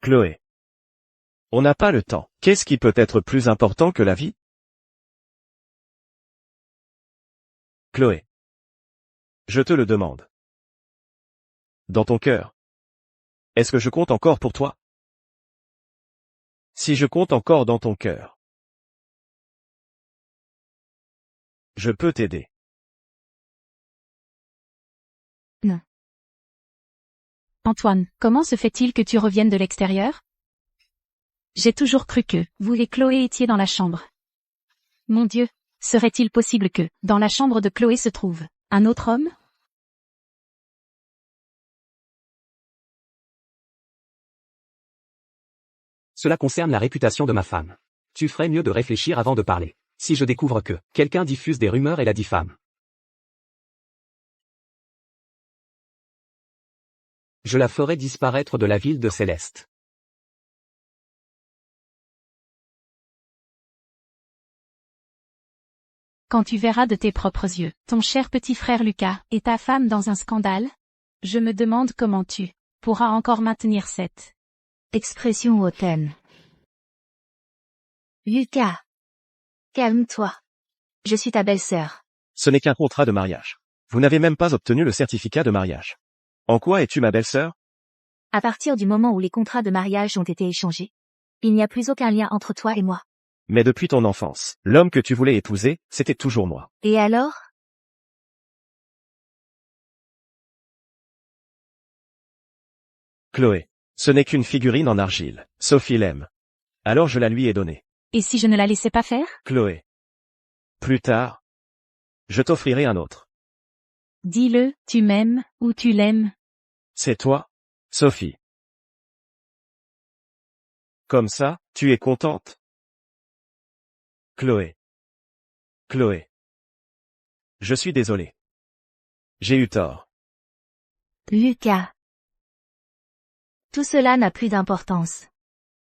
Chloé. On n'a pas le temps. Qu'est-ce qui peut être plus important que la vie? Chloé. Je te le demande. Dans ton cœur. Est-ce que je compte encore pour toi? Si je compte encore dans ton cœur, je peux t'aider. Non. Antoine, comment se fait-il que tu reviennes de l'extérieur? J'ai toujours cru que vous et Chloé étiez dans la chambre. Mon Dieu, serait-il possible que, dans la chambre de Chloé se trouve un autre homme? Cela concerne la réputation de ma femme. Tu ferais mieux de réfléchir avant de parler. Si je découvre que quelqu'un diffuse des rumeurs et la diffame, je la ferai disparaître de la ville de Céleste. Quand tu verras de tes propres yeux ton cher petit frère Lucas et ta femme dans un scandale, je me demande comment tu pourras encore maintenir cette Expression hautaine. Lucas. Calme-toi. Je suis ta belle-sœur. Ce n'est qu'un contrat de mariage. Vous n'avez même pas obtenu le certificat de mariage. En quoi es-tu ma belle-sœur? À partir du moment où les contrats de mariage ont été échangés, il n'y a plus aucun lien entre toi et moi. Mais depuis ton enfance, l'homme que tu voulais épouser, c'était toujours moi. Et alors? Chloé. Ce n'est qu'une figurine en argile. Sophie l'aime. Alors je la lui ai donnée. Et si je ne la laissais pas faire? Chloé. Plus tard, je t'offrirai un autre. Dis-le, tu m'aimes, ou tu l'aimes. C'est toi, Sophie. Comme ça, tu es contente? Chloé. Chloé. Je suis désolé. J'ai eu tort. Lucas. Tout cela n'a plus d'importance.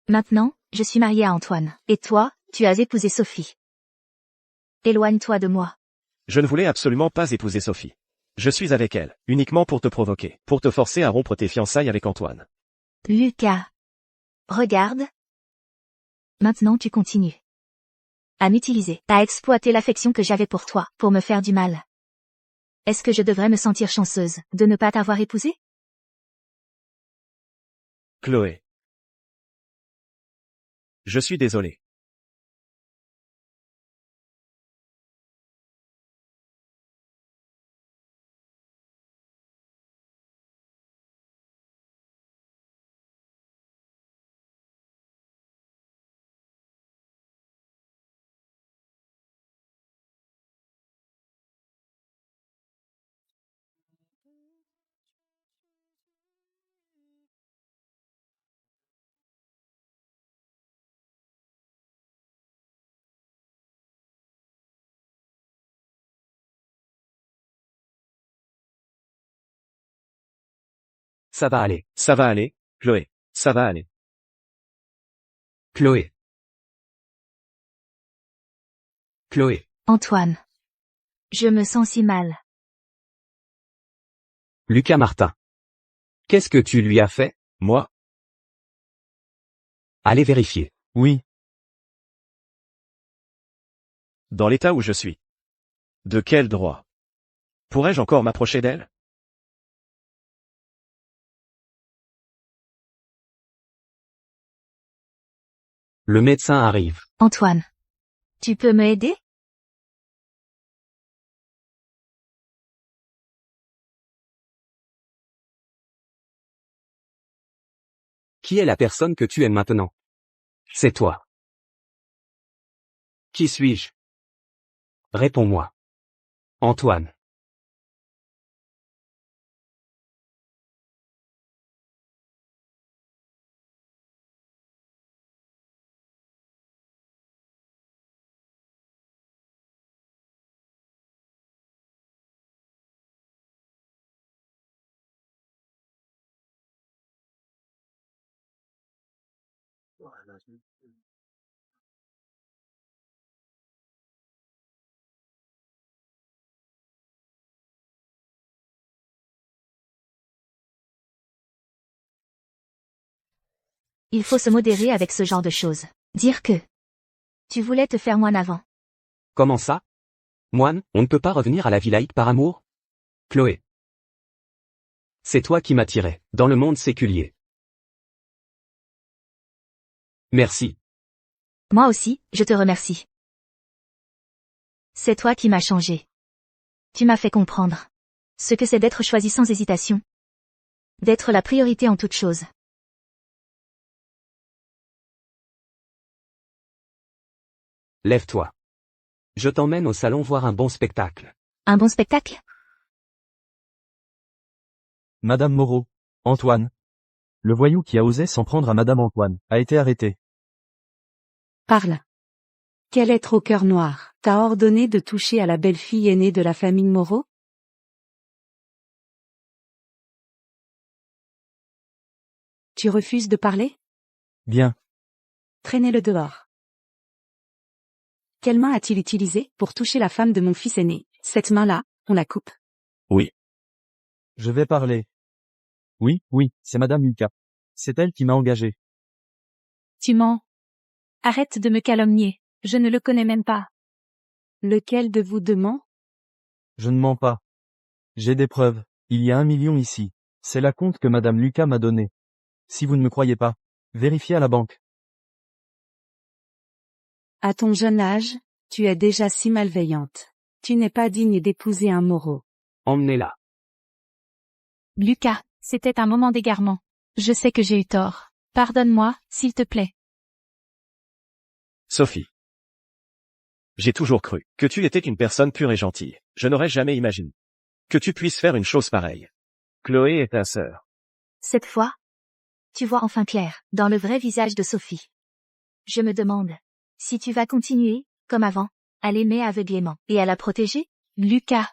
Maintenant, je suis mariée à Antoine. Et toi, tu as épousé Sophie. Éloigne-toi de moi. Je ne voulais absolument pas épouser Sophie. Je suis avec elle, uniquement pour te provoquer, pour te forcer à rompre tes fiançailles avec Antoine. Lucas. Regarde. Maintenant tu continues. À m'utiliser, à exploiter l'affection que j'avais pour toi, pour me faire du mal. Est-ce que je devrais me sentir chanceuse de ne pas t'avoir épousé? Chloé. Je suis désolé. Ça va aller. Ça va aller, Chloé. Ça va aller. Chloé. Chloé. Antoine. Je me sens si mal. Lucas Martin. Qu'est-ce que tu lui as fait? Moi? Allez vérifier. Oui. Dans l'état où je suis. De quel droit? Pourrais-je encore m'approcher d'elle? Le médecin arrive. Antoine. Tu peux me aider? Qui est la personne que tu aimes maintenant? C'est toi. Qui suis-je? Réponds-moi. Antoine. Il faut se modérer avec ce genre de choses. Dire que tu voulais te faire moine avant. Comment ça? Moine, on ne peut pas revenir à la vie laïque par amour? Chloé. C'est toi qui m'attirais, dans le monde séculier. Merci. Moi aussi, je te remercie. C'est toi qui m'as changé. Tu m'as fait comprendre ce que c'est d'être choisi sans hésitation. D'être la priorité en toute chose. Lève-toi. Je t'emmène au salon voir un bon spectacle. Un bon spectacle? Madame Moreau. Antoine. Le voyou qui a osé s'en prendre à Madame Antoine a été arrêté. Parle. Quel être au cœur noir t'a ordonné de toucher à la belle-fille aînée de la famille Moreau? Tu refuses de parler? Bien. Traînez-le dehors. Quelle main a-t-il utilisée pour toucher la femme de mon fils aîné? Cette main-là, on la coupe. Oui. Je vais parler. Oui, c'est Madame Lucas. C'est elle qui m'a engagé. Tu mens. Arrête de me calomnier, je ne le connais même pas. Lequel de vous deux ment? Je ne mens pas. J'ai des preuves. Il y a 1 million ici. C'est la compte que Madame Lucas m'a donnée. Si vous ne me croyez pas, vérifiez à la banque. À ton jeune âge, tu es déjà si malveillante. Tu n'es pas digne d'épouser un Moreau. Emmenez-la. Lucas, c'était un moment d'égarement. Je sais que j'ai eu tort. Pardonne-moi, s'il te plaît. Sophie. J'ai toujours cru que tu étais une personne pure et gentille. Je n'aurais jamais imaginé que tu puisses faire une chose pareille. Chloé est ta sœur. Cette fois, tu vois enfin clair, dans le vrai visage de Sophie. Je me demande si tu vas continuer, comme avant, à l'aimer aveuglément et à la protéger. Lucas.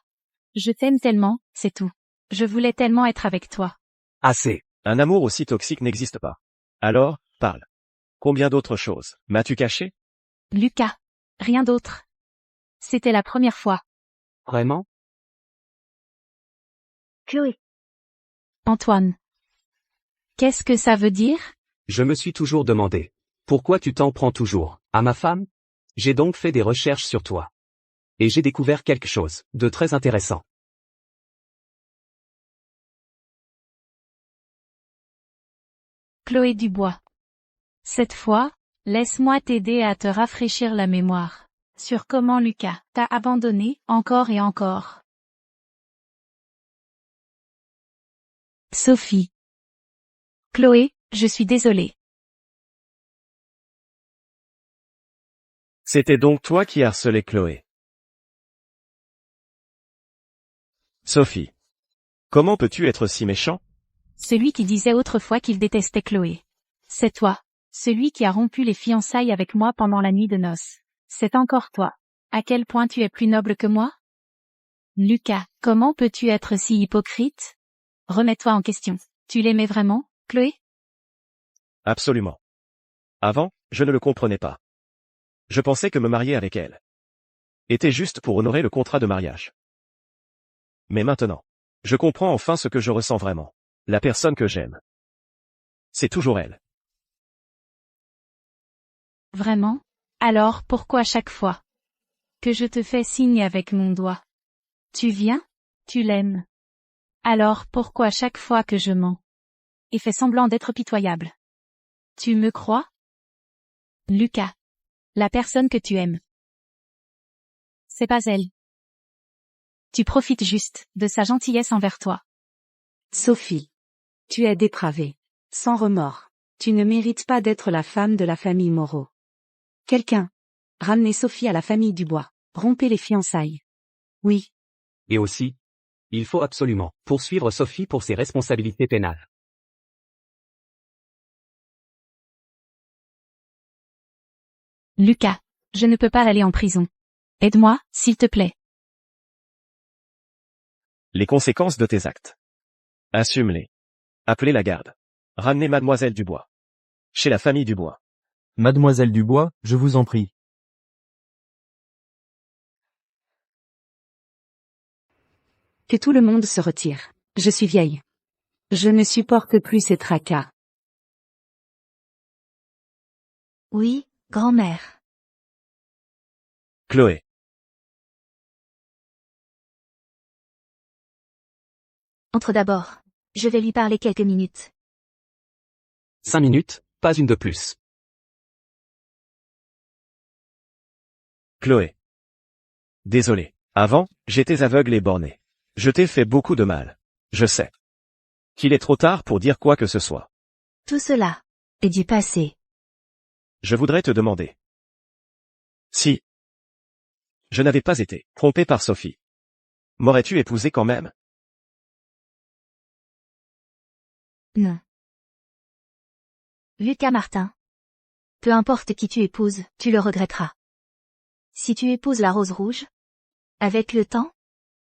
Je t'aime tellement, c'est tout. Je voulais tellement être avec toi. Assez. Un amour aussi toxique n'existe pas. Alors, parle. Combien d'autres choses m'as-tu caché? Lucas. Rien d'autre. C'était la première fois. Vraiment? Chloé. Antoine. Qu'est-ce que ça veut dire? Je me suis toujours demandé. Pourquoi tu t'en prends toujours à ma femme? J'ai donc fait des recherches sur toi. Et j'ai découvert quelque chose de très intéressant. Chloé Dubois. Cette fois, laisse-moi t'aider à te rafraîchir la mémoire. Sur comment Lucas t'a abandonné encore et encore. Sophie. Chloé, je suis désolée. C'était donc toi qui harcelais Chloé. Sophie. Comment peux-tu être si méchant? Celui qui disait autrefois qu'il détestait Chloé. C'est toi. Celui qui a rompu les fiançailles avec moi pendant la nuit de noces. C'est encore toi. À quel point tu es plus noble que moi? Lucas, comment peux-tu être si hypocrite? Remets-toi en question. Tu l'aimais vraiment, Chloé? Absolument. Avant, je ne le comprenais pas. Je pensais que me marier avec elle était juste pour honorer le contrat de mariage. Mais maintenant, je comprends enfin ce que je ressens vraiment. La personne que j'aime. C'est toujours elle. Vraiment? Alors pourquoi chaque fois que je te fais signe avec mon doigt, tu viens? Tu l'aimes? Alors pourquoi chaque fois que je mens et fais semblant d'être pitoyable, tu me crois? Lucas. La personne que tu aimes. C'est pas elle. Tu profites juste de sa gentillesse envers toi. Sophie. Tu es dépravée. Sans remords. Tu ne mérites pas d'être la femme de la famille Moreau. Quelqu'un. Ramenez Sophie à la famille Dubois. Rompez les fiançailles. Oui. Et aussi, il faut absolument poursuivre Sophie pour ses responsabilités pénales. Lucas. Je ne peux pas aller en prison. Aide-moi, s'il te plaît. Les conséquences de tes actes. Assume-les. Appelez la garde. Ramenez Mademoiselle Dubois. Chez la famille Dubois. Mademoiselle Dubois, je vous en prie. Que tout le monde se retire. Je suis vieille. Je ne supporte plus ces tracas. Oui, grand-mère. Chloé. Entre d'abord. Je vais lui parler quelques minutes. 5 minutes, pas une de plus. Chloé. Désolé. Avant, j'étais aveugle et borné. Je t'ai fait beaucoup de mal. Je sais. Qu'il est trop tard pour dire quoi que ce soit. Tout cela est du passé. Je voudrais te demander. Si je n'avais pas été trompé par Sophie, m'aurais-tu épousé quand même? Non. Lucas Martin. Peu importe qui tu épouses, tu le regretteras. Si tu épouses la rose rouge, avec le temps,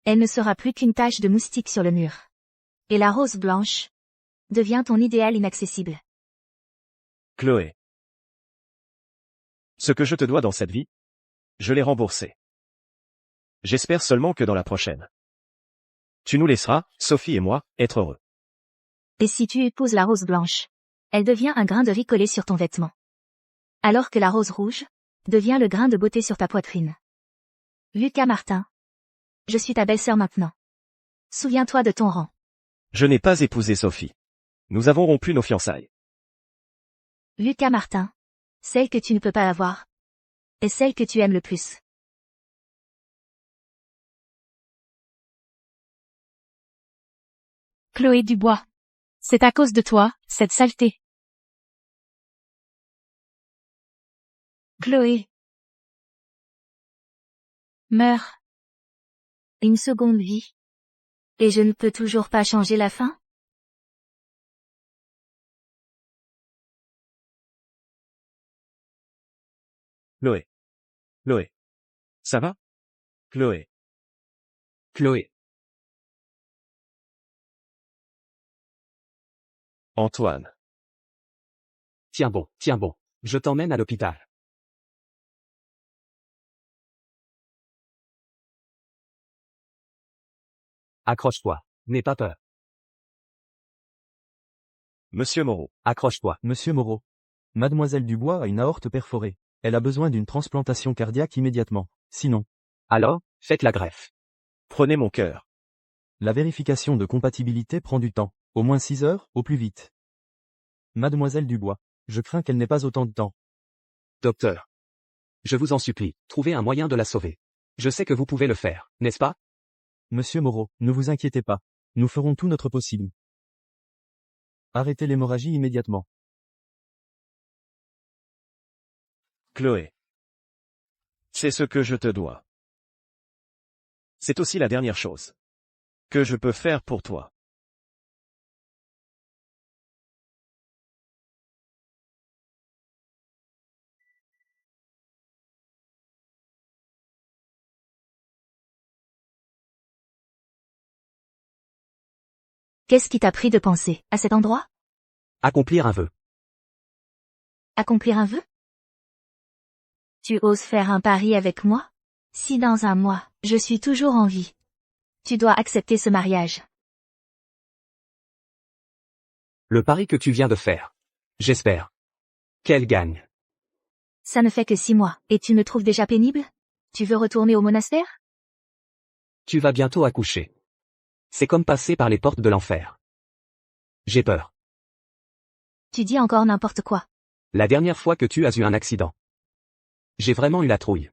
elle ne sera plus qu'une tache de moustique sur le mur. Et la rose blanche devient ton idéal inaccessible. Chloé. Ce que je te dois dans cette vie, je l'ai remboursé. J'espère seulement que dans la prochaine, tu nous laisseras, Sophie et moi, être heureux. Et si tu épouses la rose blanche, elle devient un grain de riz collé sur ton vêtement. Alors que la rose rouge devient le grain de beauté sur ta poitrine. Lucas Martin. Je suis ta belle-sœur maintenant. Souviens-toi de ton rang. Je n'ai pas épousé Sophie. Nous avons rompu nos fiançailles. Lucas Martin. Celle que tu ne peux pas avoir. Et celle que tu aimes le plus. Chloé Dubois. C'est à cause de toi, cette saleté. Chloé. Meurs. Une seconde vie. Et je ne peux toujours pas changer la fin? Chloé. Chloé. Ça va? Chloé. Chloé. Antoine. Tiens bon, je t'emmène à l'hôpital. Accroche-toi, n'aie pas peur. Monsieur Moreau. Accroche-toi. Monsieur Moreau. Mademoiselle Dubois a une aorte perforée. Elle a besoin d'une transplantation cardiaque immédiatement. Sinon, Alors, faites la greffe. Prenez mon cœur. la vérification de compatibilité prend du temps. Au moins 6 heures, au plus vite. Mademoiselle Dubois. Je crains qu'elle n'ait pas autant de temps. Docteur. Je vous en supplie, trouvez un moyen de la sauver. Je sais que vous pouvez le faire, n'est-ce pas? Monsieur Moreau, ne vous inquiétez pas. Nous ferons tout notre possible. Arrêtez l'hémorragie immédiatement. Chloé. C'est ce que je te dois. C'est aussi la dernière chose que je peux faire pour toi. Qu'est-ce qui t'a pris de penser à cet endroit? Accomplir un vœu. Accomplir un vœu? Tu oses faire un pari avec moi? Si dans un mois, je suis toujours en vie, tu dois accepter ce mariage. Le pari que tu viens de faire. J'espère qu'elle gagne. Ça ne fait que 6 mois, et tu me trouves déjà pénible? Tu veux retourner au monastère? Tu vas bientôt accoucher. C'est comme passer par les portes de l'enfer. J'ai peur. Tu dis encore n'importe quoi. La dernière fois que tu as eu un accident. J'ai vraiment eu la trouille.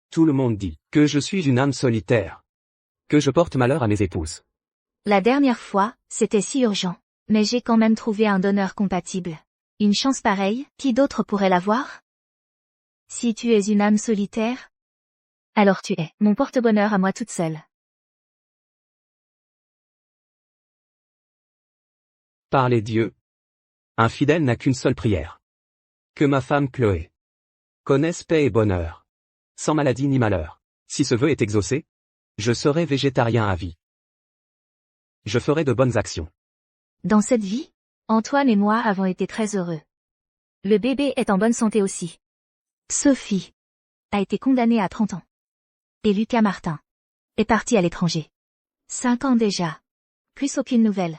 Tout le monde dit que je suis une âme solitaire. Que je porte malheur à mes épouses. La dernière fois, c'était si urgent. Mais j'ai quand même trouvé un donneur compatible. Une chance pareille, qui d'autre pourrait l'avoir? Si tu es une âme solitaire, alors tu es mon porte-bonheur à moi toute seule. Par les dieux. Un fidèle n'a qu'une seule prière. Que ma femme Chloé connaisse paix et bonheur. Sans maladie ni malheur. Si ce vœu est exaucé, je serai végétarien à vie. Je ferai de bonnes actions. Dans cette vie, Antoine et moi avons été très heureux. Le bébé est en bonne santé aussi. Sophie a été condamnée à 30 ans. Et Lucas Martin est parti à l'étranger. 5 ans déjà. Plus aucune nouvelle.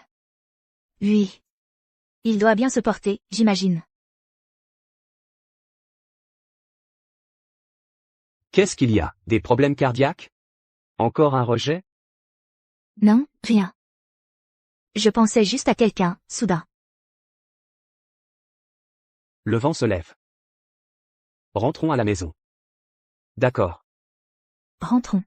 Lui. Il doit bien se porter, j'imagine. Qu'est-ce qu'il y a? Des problèmes cardiaques? Encore un rejet? Non, rien. Je pensais juste à quelqu'un, soudain. Le vent se lève. Rentrons à la maison. D'accord. Rentrons.